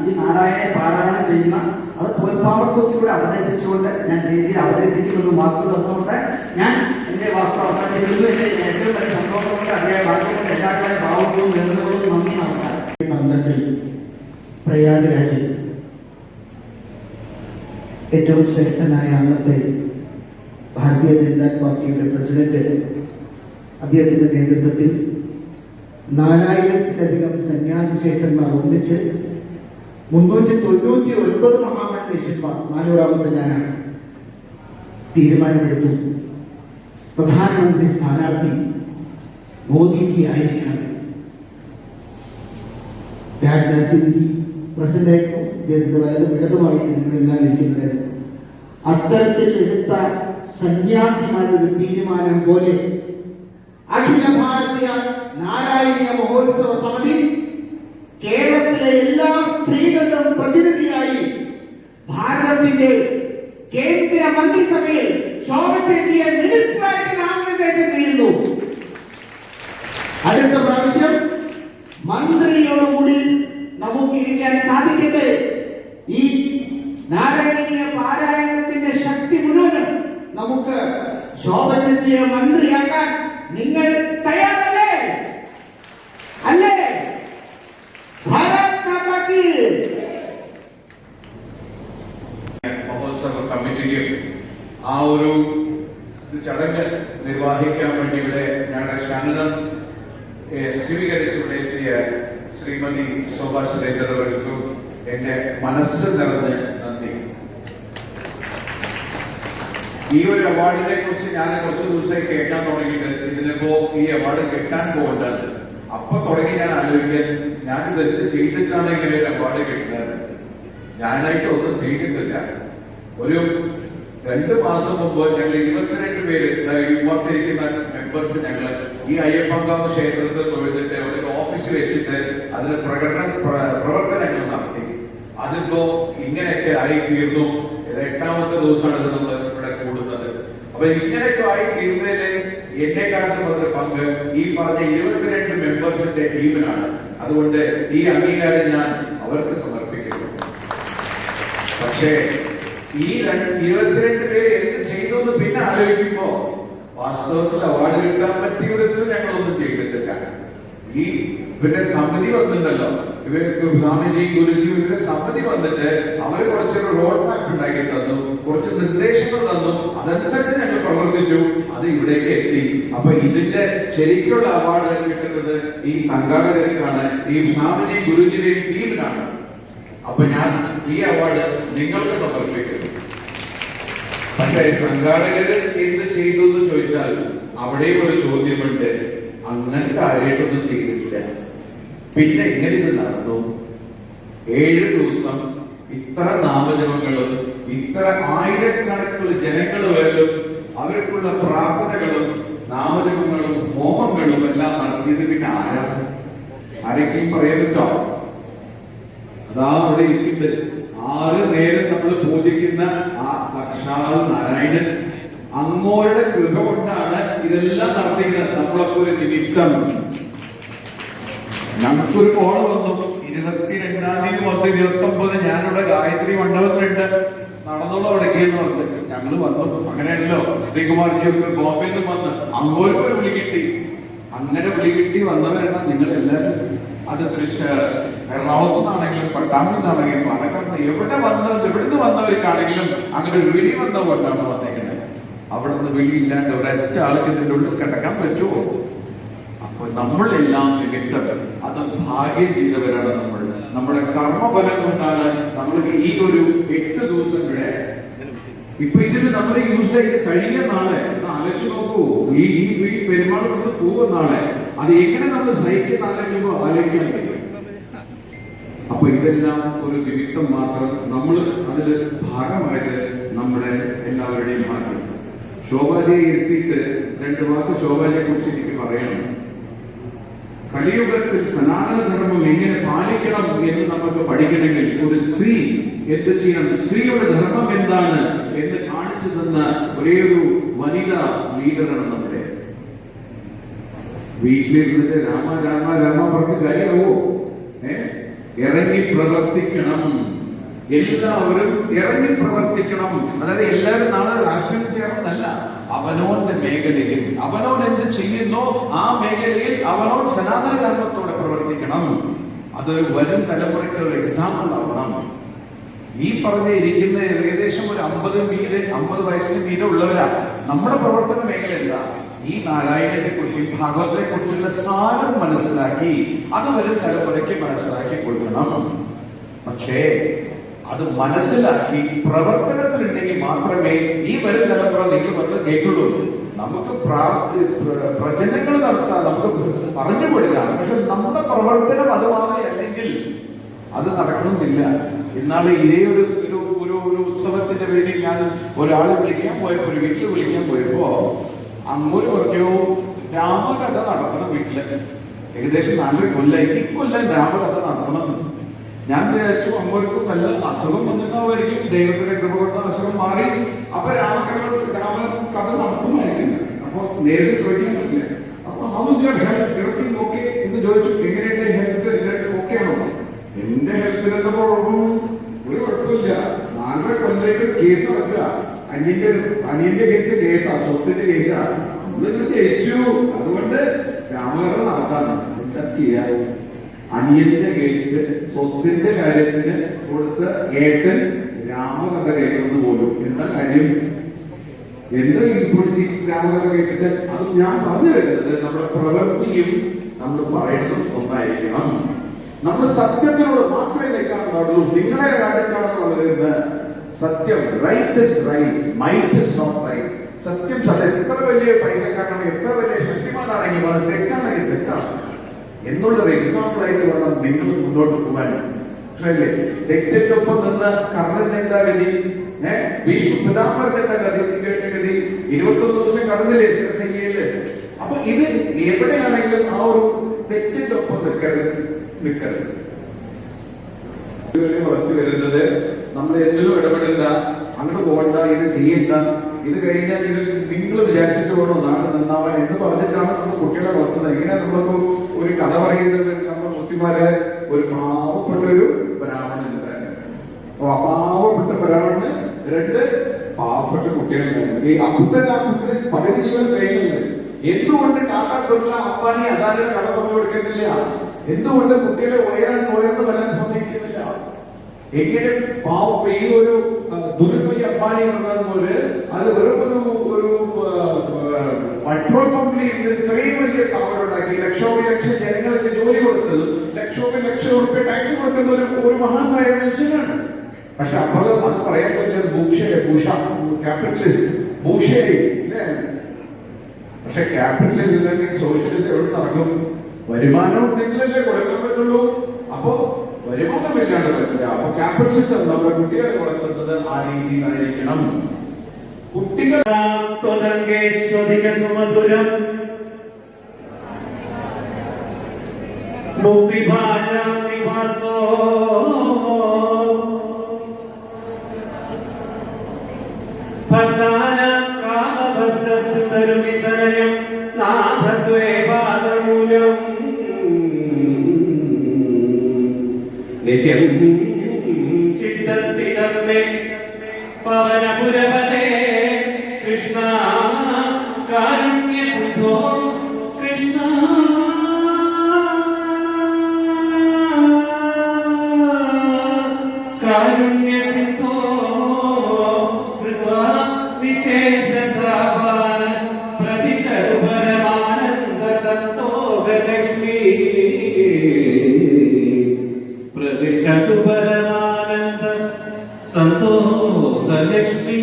ഈ നാരായണനെ പാരായണം ചെയ്യുന്ന അത് തോൽപ്പാവക്കൂത്തിലൂടെ അവതരിപ്പിച്ചുകൊണ്ട് ഞാൻ രീതിയിൽ അവതരിപ്പിക്കുമെന്ന് വാക്കുകൾ തന്നുകൊണ്ട് ഞാൻ എൻ്റെ എൻ്റെ വാക്ക് അവസാനിപ്പിക്കുന്നു. എൻ്റെ ഏറ്റവും വലിയ സന്തോഷം കൊണ്ട് അറിയാൻ ഭാഗ്യമുണ്ട്. എല്ലാവരുടെ ഭാവങ്ങളും നേർന്നുകളും നന്ദി, നമസ്കാരം. 12 പ്രയാഗരാജിൽ ഏറ്റവും ശ്രേഷ്ഠനായ അന്നത്തെ ഭാരതീയ ജനതാ പാർട്ടിയുടെ പ്രസിഡന്റ് അദ്ദേഹത്തിന്റെ നേതൃത്വത്തിൽ 4000-ലധികം സന്യാസി ശ്രേഷ്ഠന്മാർ ഒന്നിച്ച് 399 മഹാമണ്ഡലേശ്വരന്മാർ 400ാമത്തെ ഞാനാണ് തീരുമാനമെടുത്തു. പ്രധാനമന്ത്രി സ്ഥാനാർത്ഥി മോദിജി ആയിരിക്കണം. രാജ്നാഥ് സിംഗ് പ്രസിഡന്റായിരുന്നു. ഇദ്ദേഹത്തിന്റെ വലതും ഇടതുമായിട്ട് നിങ്ങളെല്ലാം ഇരിക്കുന്നത്. അത്തരത്തിൽ എടുത്ത സന്യാസിമാരുടെ തീരുമാനം പോലെ അഖില ഭാരതീയ നാരായണീയ മഹോത്സവ സമിതി കേരളത്തിലെ എല്ലാ സ്ത്രീകളുടെ പ്രതിനിധിയായി ഭാരതത്തിന്റെ കേന്ദ്ര മന്ത്രിസഭയിൽ ശോഭ ചേച്ചിയെ മിനിസ്റ്ററായിട്ട് നാമനിർദ്ദേശം ചെയ്യുന്നു. അടുത്ത പ്രാവശ്യം മന്ത്രിയോടുകൂടി നമുക്ക് ഇരിക്കാൻ സാധിക്കട്ടെ. ഈ നാരായണീയ പാരായണത്തിന്റെ ശക്തി മുഴുവനും നമുക്ക് ശോഭ ചേച്ചിയെ മന്ത്രിയാക്കാൻ നിങ്ങൾ തയ്യാറല്ലേ? അല്ലേ? ഭാരത് മാതാ കീ. മഹോത്സവ കമ്മിറ്റിക്കും ആ ഒരു ചടങ്ങ് നിർവഹിക്കാൻ വേണ്ടി ഇവിടെ ഞങ്ങളുടെ ക്ഷണിതം സ്വീകരിച്ചിവിടെ എത്തിയ ശ്രീമതി ശോഭാ സുരേന്ദ്രവർക്കും എന്റെ മനസ്സ് നിറഞ്ഞ് നന്ദി. ഈ ഒരു അവാർഡിനെ കുറിച്ച് ഞാൻ കുറച്ച് ദിവസമായി കേൾക്കാൻ തുടങ്ങിയിട്ട് ഇതിനിപ്പോ ഈ അവാർഡ് കിട്ടാൻ പോകേണ്ടത് അപ്പൊ തുടങ്ങി ഞാൻ ആലോചിക്കാൻ ഞാനിത് എന്ത് ചെയ്തിട്ടാണ് ഇങ്ങനെ ഒരു അവാർഡ് കിട്ടുന്നത്. ഞാനായിട്ട് ഒന്നും ചെയ്തിട്ടില്ല. ഒരു 2 മാസം മുമ്പ് ഞങ്ങൾ 22 പേര് യുവത്തിരിക്കുന്ന മെമ്പേഴ്സ് ഞങ്ങൾ ഈ അയ്യപ്പങ്കാവ് ക്ഷേത്രത്തിൽ പോയിട്ട് ഒരു ഓഫീസ് വെച്ചിട്ട് അതിന് പ്രവർത്തനങ്ങൾ നടത്തി. അതിപ്പോ ഇങ്ങനെയൊക്കെ ആയിത്തീർന്നു. 8ാമത്തെ ദിവസമാണ് ഇത് നമ്മൾ ഇവിടെ കൂടുന്നത്. അപ്പൊ ഇങ്ങനെയൊക്കെ ആയിത്തീർന്നതിന് എന്നെക്കാട്ടും ഒരു പങ്ക് ഈ പറഞ്ഞ 22 മെമ്പേഴ്സിന്റെ ടീമിനാണ്. അതുകൊണ്ട് ഈ അംഗീകാരം ഞാൻ അവർക്ക് സമർപ്പിക്കുന്നു. പക്ഷേ ഈ 22 പേര് എന്ത് ചെയ്തു എന്ന് പിന്നെ ആലോചിക്കുമ്പോ വാസ്തവത്തിൽ അവാർഡ് കിട്ടാൻ പറ്റിയ വിധത്തിൽ ഞങ്ങളൊന്നും ചെയ്തിട്ടില്ല. ഈ ഇവരുടെ സമിതി വന്നിട്ടുണ്ടല്ലോ, ഇവർക്ക് സ്വാമിജി ഗുരുജി ഇവരുടെ സമിതി വന്നിട്ട് അവര് കുറച്ചൊരു റോഡ് മാപ്പ് ഉണ്ടാക്കി തന്നു, കുറച്ച് നിർദ്ദേശങ്ങൾ തന്നു. അതനുസരിച്ച് ഞങ്ങൾ പ്രവർത്തിച്ചു. അത് ഇവിടേക്ക് എത്തി. അപ്പൊ ഇതിന്റെ ശരിക്കുള്ള അവാർഡ് കിട്ടുന്നത് ഈ സംഘാടകർക്കാണ്, ഈ സ്വാമിജി ഗുരുജിയുടെയും ടീമിനാണ്. അപ്പൊ ഞാൻ ഈ അവാർഡ് നിങ്ങൾക്ക് സമർപ്പിക്കുന്നു. പക്ഷേ സംഘാടകര് എന്ത് ചെയ്തു എന്ന് ചോദിച്ചാൽ അവിടെയും ഒരു ചോദ്യമുണ്ട്. അങ്ങനെ കാര്യമായിട്ടൊന്നും ചെയ്തിട്ടില്ല. പിന്നെ എങ്ങനെ ഇത് നടന്നു? 7 ദിവസം ഇത്ര നാമജപങ്ങളും ഇത്ര ആയിരക്കണക്കിന് ജനങ്ങൾ വരലും അവർക്കുള്ള പ്രാർത്ഥനകളും നാമജപങ്ങളും ഹോമങ്ങളും എല്ലാം നടത്തിയത് പിന്നെ ആരെങ്കിലും പറയാൻ പറ്റോ? അതാ അവിടെ ഇരിക്കുന്നത് 6 നേരം നമ്മൾ പൂജിക്കുന്ന ആ സാക്ഷാൽ നാരായണൻ അങ്ങോരുടെ കൃപ കൊണ്ടാണ് ഇതെല്ലാം നടത്തിക്കുന്നത്. നമ്മളൊക്കെ ഒരു നിമിത്തം. ഞങ്ങൾക്കൊരു കോള് വന്നു 22-ാം തീയതി മുതൽ 29 ഞാനിവിടെ ഗായത്രി മണ്ഡപത്തിലുണ്ട്, നടന്നോളൂ അവിടേക്ക് എന്ന് പറഞ്ഞത്. ഞങ്ങൾ വന്നു. അങ്ങനെയല്ലോ ശ്രീകുമാർജിയൊക്കെ ബോംബെയിൽ നിന്ന് വന്ന് അങ്ങോട്ടൊരു വിളി കിട്ടി. അങ്ങനെ വിളി കിട്ടി വന്നവരെണ്ണം നിങ്ങളെല്ലാവരും. അത് എറണാകുളത്ത് നിന്നാണെങ്കിലും പട്ടാമ്പിൽ നിന്നാണെങ്കിലും പാലക്കാട് എവിടെ വന്നവർക്കാണെങ്കിലും അങ്ങനെ ഒരു വിളി വന്നതുകൊണ്ടാണ് വന്നേക്കുന്നത്. അവിടെ നിന്ന് വിളിയില്ലാണ്ട് ഒരൊറ്റ ആൾക്ക് ഇതിൻ്റെ ഉള്ളിൽ കിടക്കാൻ പറ്റുമോ? അപ്പൊ നമ്മളെല്ലാം നിമിത്തം അത് ഭാഗ്യം ചെയ്തവരാണ് നമ്മൾ. നമ്മുടെ കർമ്മഫലം കൊണ്ടാണ് നമ്മൾക്ക് ഈ ഒരു 8 ദിവസം ഇവിടെ. ഇപ്പൊ ഇതിന് നമ്മൾ യൂസ് ചെയ്ത് കഴിയുന്ന നാളെ ആലോചിച്ച് നോക്കൂ. ഈ പെരുമാൾ കൊണ്ട് പോകുന്ന നാളെ അത് എങ്ങനെ നമ്മൾ സഹിക്കുന്ന ആലോചിക്കാൻ കഴിയും. അപ്പൊ ഇതെല്ലാം ഒരു നിമിത്തം മാത്രം. നമ്മൾ അതിൽ ഭാഗമായിട്ട് നമ്മുടെ എല്ലാവരുടെയും ഭാഗ്യം. ശോഭാജയെ എത്തിയിട്ട് 2 വാക്ക് ശോഭാജയെ കുറിച്ച് എനിക്ക് പറയണം. കലിയുഗത്തിൽ സനാതനധർമ്മം എങ്ങനെ പാലിക്കണം എന്ന് നമുക്ക് പഠിക്കണമെങ്കിൽ ഒരു സ്ത്രീ എന്ത് ചെയ്യണം, സ്ത്രീയുടെ ധർമ്മം എന്താണ് എന്ന് കാണിച്ചു തന്ന ഒരേ ഒരു വനിതാ ലീഡറാണ് നമ്മുടെ. വീട്ടിലിരുന്നിട്ട് രാമ രാമ രാമ പറഞ്ഞ കാര്യമാവോ? ഇറങ്ങി പ്രവർത്തിക്കണം. എല്ലാവരും ഇറങ്ങി പ്രവർത്തിക്കണം. അതായത് എല്ലാവരും നാളെ രാഷ്ട്രീയത്തിൽ ചേർന്നല്ല. അവനോന്റെ മേഖലയിൽ അവനോൻ എന്ത് ചെയ്യുന്നോ ആ മേഖലയിൽ അവനോൻ സനാതന ധർമ്മത്തോടെ പ്രവർത്തിക്കണം. അതൊരു വരും തലമുറയ്ക്ക് ഒരു എക്സാമ്പിൾ ആവണം. ഈ പറഞ്ഞിരിക്കുന്ന ഏകദേശം ഒരു 50 വയസ്സിന് മീതെ ഉള്ളവരാ. നമ്മുടെ പ്രവർത്തന മേഖലയല്ല. ഈ നാരായണത്തെ കുറിച്ച് ഭാഗവതത്തെ കുറിച്ചുള്ള സാരം മനസ്സിലാക്കി അത് വരും തലമുറയ്ക്ക് മനസ്സിലാക്കി കൊടുക്കണം. പക്ഷേ അത് മനസ്സിലാക്കി പ്രവർത്തനത്തിലുണ്ടെങ്കിൽ മാത്രമേ ഈ വരും തലമുറ നിങ്ങൾ പറഞ്ഞ് കേട്ടുള്ളൂ. നമുക്ക് പ്രചനങ്ങൾ നടത്താം, നമുക്ക് പറഞ്ഞു കൊടുക്കാം. പക്ഷെ നമ്മുടെ പ്രവർത്തനം അതുമായി അല്ലെങ്കിൽ അത് നടക്കണമെന്നില്ല. ഇന്നാളെ ഇതേ ഒരു ഉത്സവത്തിന്റെ പേരിൽ ഞാൻ ഒരാളെ വിളിക്കാൻ പോയപ്പോ, ഒരു വീട്ടിൽ വിളിക്കാൻ പോയപ്പോ അങ്ങോട്ട് പറഞ്ഞു രാമകഥ നടത്തണം വീട്ടില്. ഏകദേശം 4 കൊല്ലം ഇക്കൊല്ലം രാമകഥ നടത്തണം. ഞാൻ വിചാരിച്ചു അങ്ങോട്ട് വല്ല അസുഖം വന്നിട്ടാവായിരിക്കും, ദൈവത്തിന്റെ കൃപ കൊണ്ട് അസുഖം മാറി. അപ്പൊ രാമകഥ നടത്തുമായിരിക്കില്ല. അപ്പൊ നേരിട്ട് ചോദിക്കാൻ പറ്റില്ല. അപ്പൊ house your health, everything okay എന്ന് ചോദിച്ചു. എങ്ങനെയുണ്ട് ഹെൽത്ത്? എല്ലാവർക്കും ഓക്കെ ആണോ? എന്റെ ഹെൽത്തിന് എന്താ കുഴപ്പം? ഒരു കുഴപ്പമില്ല. 4 കൊല്ലമായിട്ട് കേസ് നടക്കുക. അനിയന്റെ കേസാ, സ്വത്തിന്റെ കേസാ. നമ്മളിങ്ങനെ ജയിച്ചു. അതുകൊണ്ട് രാമകഥ നടത്താൻ എന്താ ചെയ്യാ? അനിയന്റെ കേസ് സ്വത്തിന്റെ കാര്യത്തിന് കൊടുത്ത ഏട്ടൻ രാമകഥ കേൾക്കുന്നത് പോലും എന്താ കാര്യം? എന്താ ഇപ്പോൾ ഈ രാമകഥ കേട്ടിട്ട്? അത് ഞാൻ പറഞ്ഞു വരുന്നത് നമ്മുടെ പ്രവൃത്തിയും നമ്മൾ പറയുന്നതും ഒന്നായിരിക്കണം. നമ്മൾ സത്യത്തിനോട് മാത്രമേ നിൽക്കാൻ പാടുള്ളൂ. നിങ്ങളെ കണ്ടിട്ടാണ് വളരുന്നത്. സത്യം, write is right, might is not right. സത്യം അത് എത്ര വലിയ പൈസക്കാരാണെങ്കിൽ എത്ര വലിയ ശക്തിമാനാണെങ്കിൽ അത് തെറ്റാണെങ്കിൽ തെറ്റാണ് എന്നുള്ളൊരു എക്സാമ്പിൾ ആയിട്ട് വേണം നിങ്ങൾ മുന്നോട്ട് പോകാൻ. പക്ഷേ തെറ്റിന്റെ ഒപ്പം നിന്ന് കർണന്റെ എന്താ ഗതി? ഭീഷ്മപിതാമഹന്റെ എന്താ ഗതി? 21 ദിവസം കടന്നില്ലേ ശിരശയ്യയില്? അപ്പൊ ഇത് എവിടെയാണെങ്കിലും ആ ഒരു തെറ്റിന്റെ ഒപ്പം നിൽക്കരുത്. വളർത്തി വരുന്നത് നമ്മൾ എന്തിലും ഇടപെടില്ല, അങ്ങോട്ട് പോകണ്ട, ഇത് ചെയ്യണ്ട, ഇത് കഴിഞ്ഞാൽ നിങ്ങൾ വിചാരിച്ചിട്ട് വേണം നാട് നന്നാവാൻ എന്ന് പറഞ്ഞിട്ടാണ് നമ്മൾ കുട്ടികളെ വളർത്തുന്നത്. എങ്ങനെയാ നമ്മൾക്ക് ഒരു കഥ പറയുന്നത്? നമ്മുടെ കുട്ടിമാരെ ഒരു പാവപ്പെട്ട ഒരു ബ്രാഹ്മണൻ ഉണ്ടായിരുന്നു. പാവപ്പെട്ട ബ്രാഹ്മണന് 2 പാവപ്പെട്ട കുട്ടികളുണ്ടായിരുന്നു. ഈ അപ്പുത്തൻ പകുതി ജീവൻ കഴിയുന്നുണ്ട്. എന്തുകൊണ്ട് ടാറ്റാ ബിർള, അംബാനി, അദാനിയുടെ കഥ പറഞ്ഞു കൊടുക്കുന്നില്ല? എന്തുകൊണ്ട് കുട്ടികളെ ഉയർന്നു വരാൻ സമ്മതിക്കുന്നില്ല? എങ്ങനെ ഈ ഒരു ദുരുപയോഗ അംബാനി പറഞ്ഞതുപോലെ അത് വെറും ഒരു പെട്രോൾ പമ്പിൽ ഇത്രയും വലിയ സ്ഥാപനം ഉണ്ടാക്കി ലക്ഷോപലക്ഷം ജനങ്ങൾക്ക് ജോലി കൊടുത്തതും ലക്ഷം റുപ്യ ടാക്സ് കൊടുക്കുന്ന ഒരു മഹാനായ മനുഷ്യനാണ്. പക്ഷെ അപ്പോൾ അത് പറയാൻ പറ്റില്ല ക്യാപിറ്റലിസ്റ്റ് ബൂഷേ. പക്ഷെ ക്യാപിറ്റലിസ്റ്റ് ഇല്ലെങ്കിൽ സോഷ്യലിസ്റ്റ് എവിടെ നടക്കും? വരുമാനം ഉണ്ടെങ്കിലല്ലേ കൊടുക്കാൻ പറ്റുള്ളൂ. അപ്പോ വരുമാനം ഇല്ലാണ്ട് പറ്റില്ല. അപ്പൊ ക്യാപിറ്റലിസം നമ്മുടെ കുട്ടികളെ വളർത്തുന്നത് ആ രീതിയിലായിരിക്കണം. കുട്ടികൾ നിത്യം ചിത്തസ്ഥിതം മേ പവനപുരവതേ കൃഷ്ണ കാരുണ്യ സിന്ധോ കൃഷ്ണ കാരുണ്യ സിന്ധോ കൃപാ നിശേഷതാപാന പ്രതിശതു പരമാനന്ദ സന്തോഷ ലക്ഷ്മി പ്രതിശതു പരമാനന്ദ സന്തോഷ ലക്ഷ്മി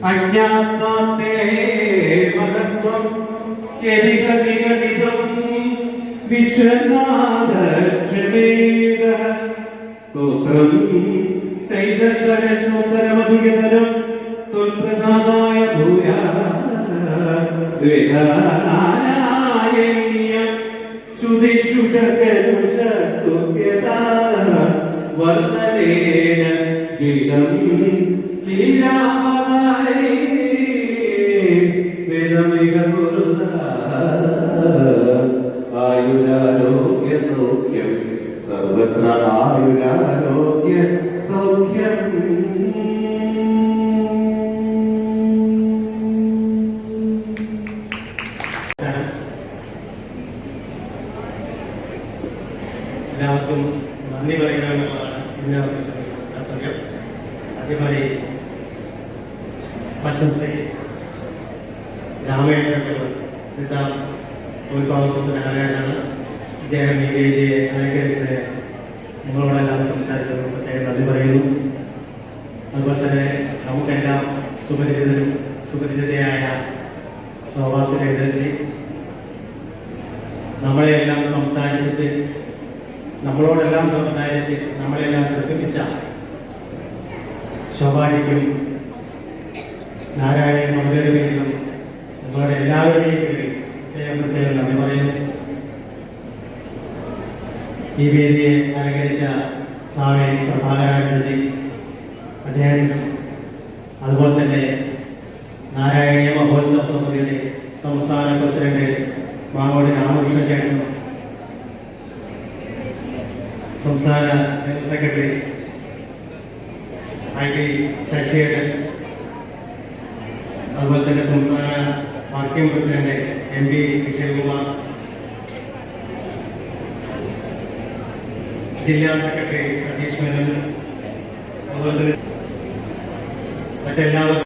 അജ്ഞാത്മാത്തേ മഹത്വം യതികതികതിദം വിശ്വനാഥ ക്ഷമേദ സ്തോത്രം ചൈത സരസ്വതരമധികതരം ത്വൽപ്രസാദായ ഭൂയാ ദ്വേധാനായനീയം ശ്രുതിശുഷകരുഷസ്തുത്യതാ വർദ്ധനേന സ്ഫിതം ലീലാമദാരി വേദമിക ഗുരുദാ ആയുരാരോഗ്യ സൗഖ്യം സർവത്ര ആയുരാരോഗ്യ സൗഖ്യം എല്ലാവർക്കും നന്ദി പറയുക എന്നുള്ളതാണ് ഇന്ന് കർത്തവ്യം. ആദ്യമായി പത്മശ്രീ രാമേന്ദ്രൻ സിദ്ധാർത്ഥ് തോൽപ്പാവത്തിന്റെ കലാകാരനാണ്. ഇദ്ദേഹം ഈ വേദിയെ അലങ്കരിച്ചത് നിങ്ങളോടെല്ലാം സംസാരിച്ചത് പ്രത്യേകം നന്ദി പറയുന്നു. അതുപോലെ തന്നെ നമുക്കെല്ലാം സുപരിചിതനും സുപരിചിതയായ ശോഭാ സുരേന്ദ്രൻ നമ്മളെല്ലാം സംസാരിപ്പിച്ച് നമ്മളോടെല്ലാം സംസാരിച്ച് നമ്മളെല്ലാം പ്രസിദ്ധിച്ച ശോഭാജിക്കും നാരായണ സൗന്ദര്യത്തിനും നിങ്ങളുടെ എല്ലാവരുടെയും പേരിൽ പ്രത്യേകം നന്ദി പറയുന്നു. ഈ വേദിയെ അലങ്കരിച്ച സ്വാമി പ്രഭാകരാനന്ദജി അദ്ദേഹത്തിനും അതുപോലെ തന്നെ നാരായണീയ മഹോത്സവ സമിതിയുടെ സംസ്ഥാന പ്രസിഡന്റ് മാങ്ങോട് രാമകൃഷ്ണ ചേട്ടനും സംസ്ഥാന ജനറൽ സെക്രട്ടറി IT ശശിയേട്ടൻ അതുപോലെ തന്നെ സംസ്ഥാന വർക്കിംഗ് പ്രസിഡന്റ് MP വിജയകുമാർ, ജില്ലാ സെക്രട്ടറി സതീഷ് മേനോൻ, അതുപോലെ തന്നെ മറ്റെല്ലാവർക്കും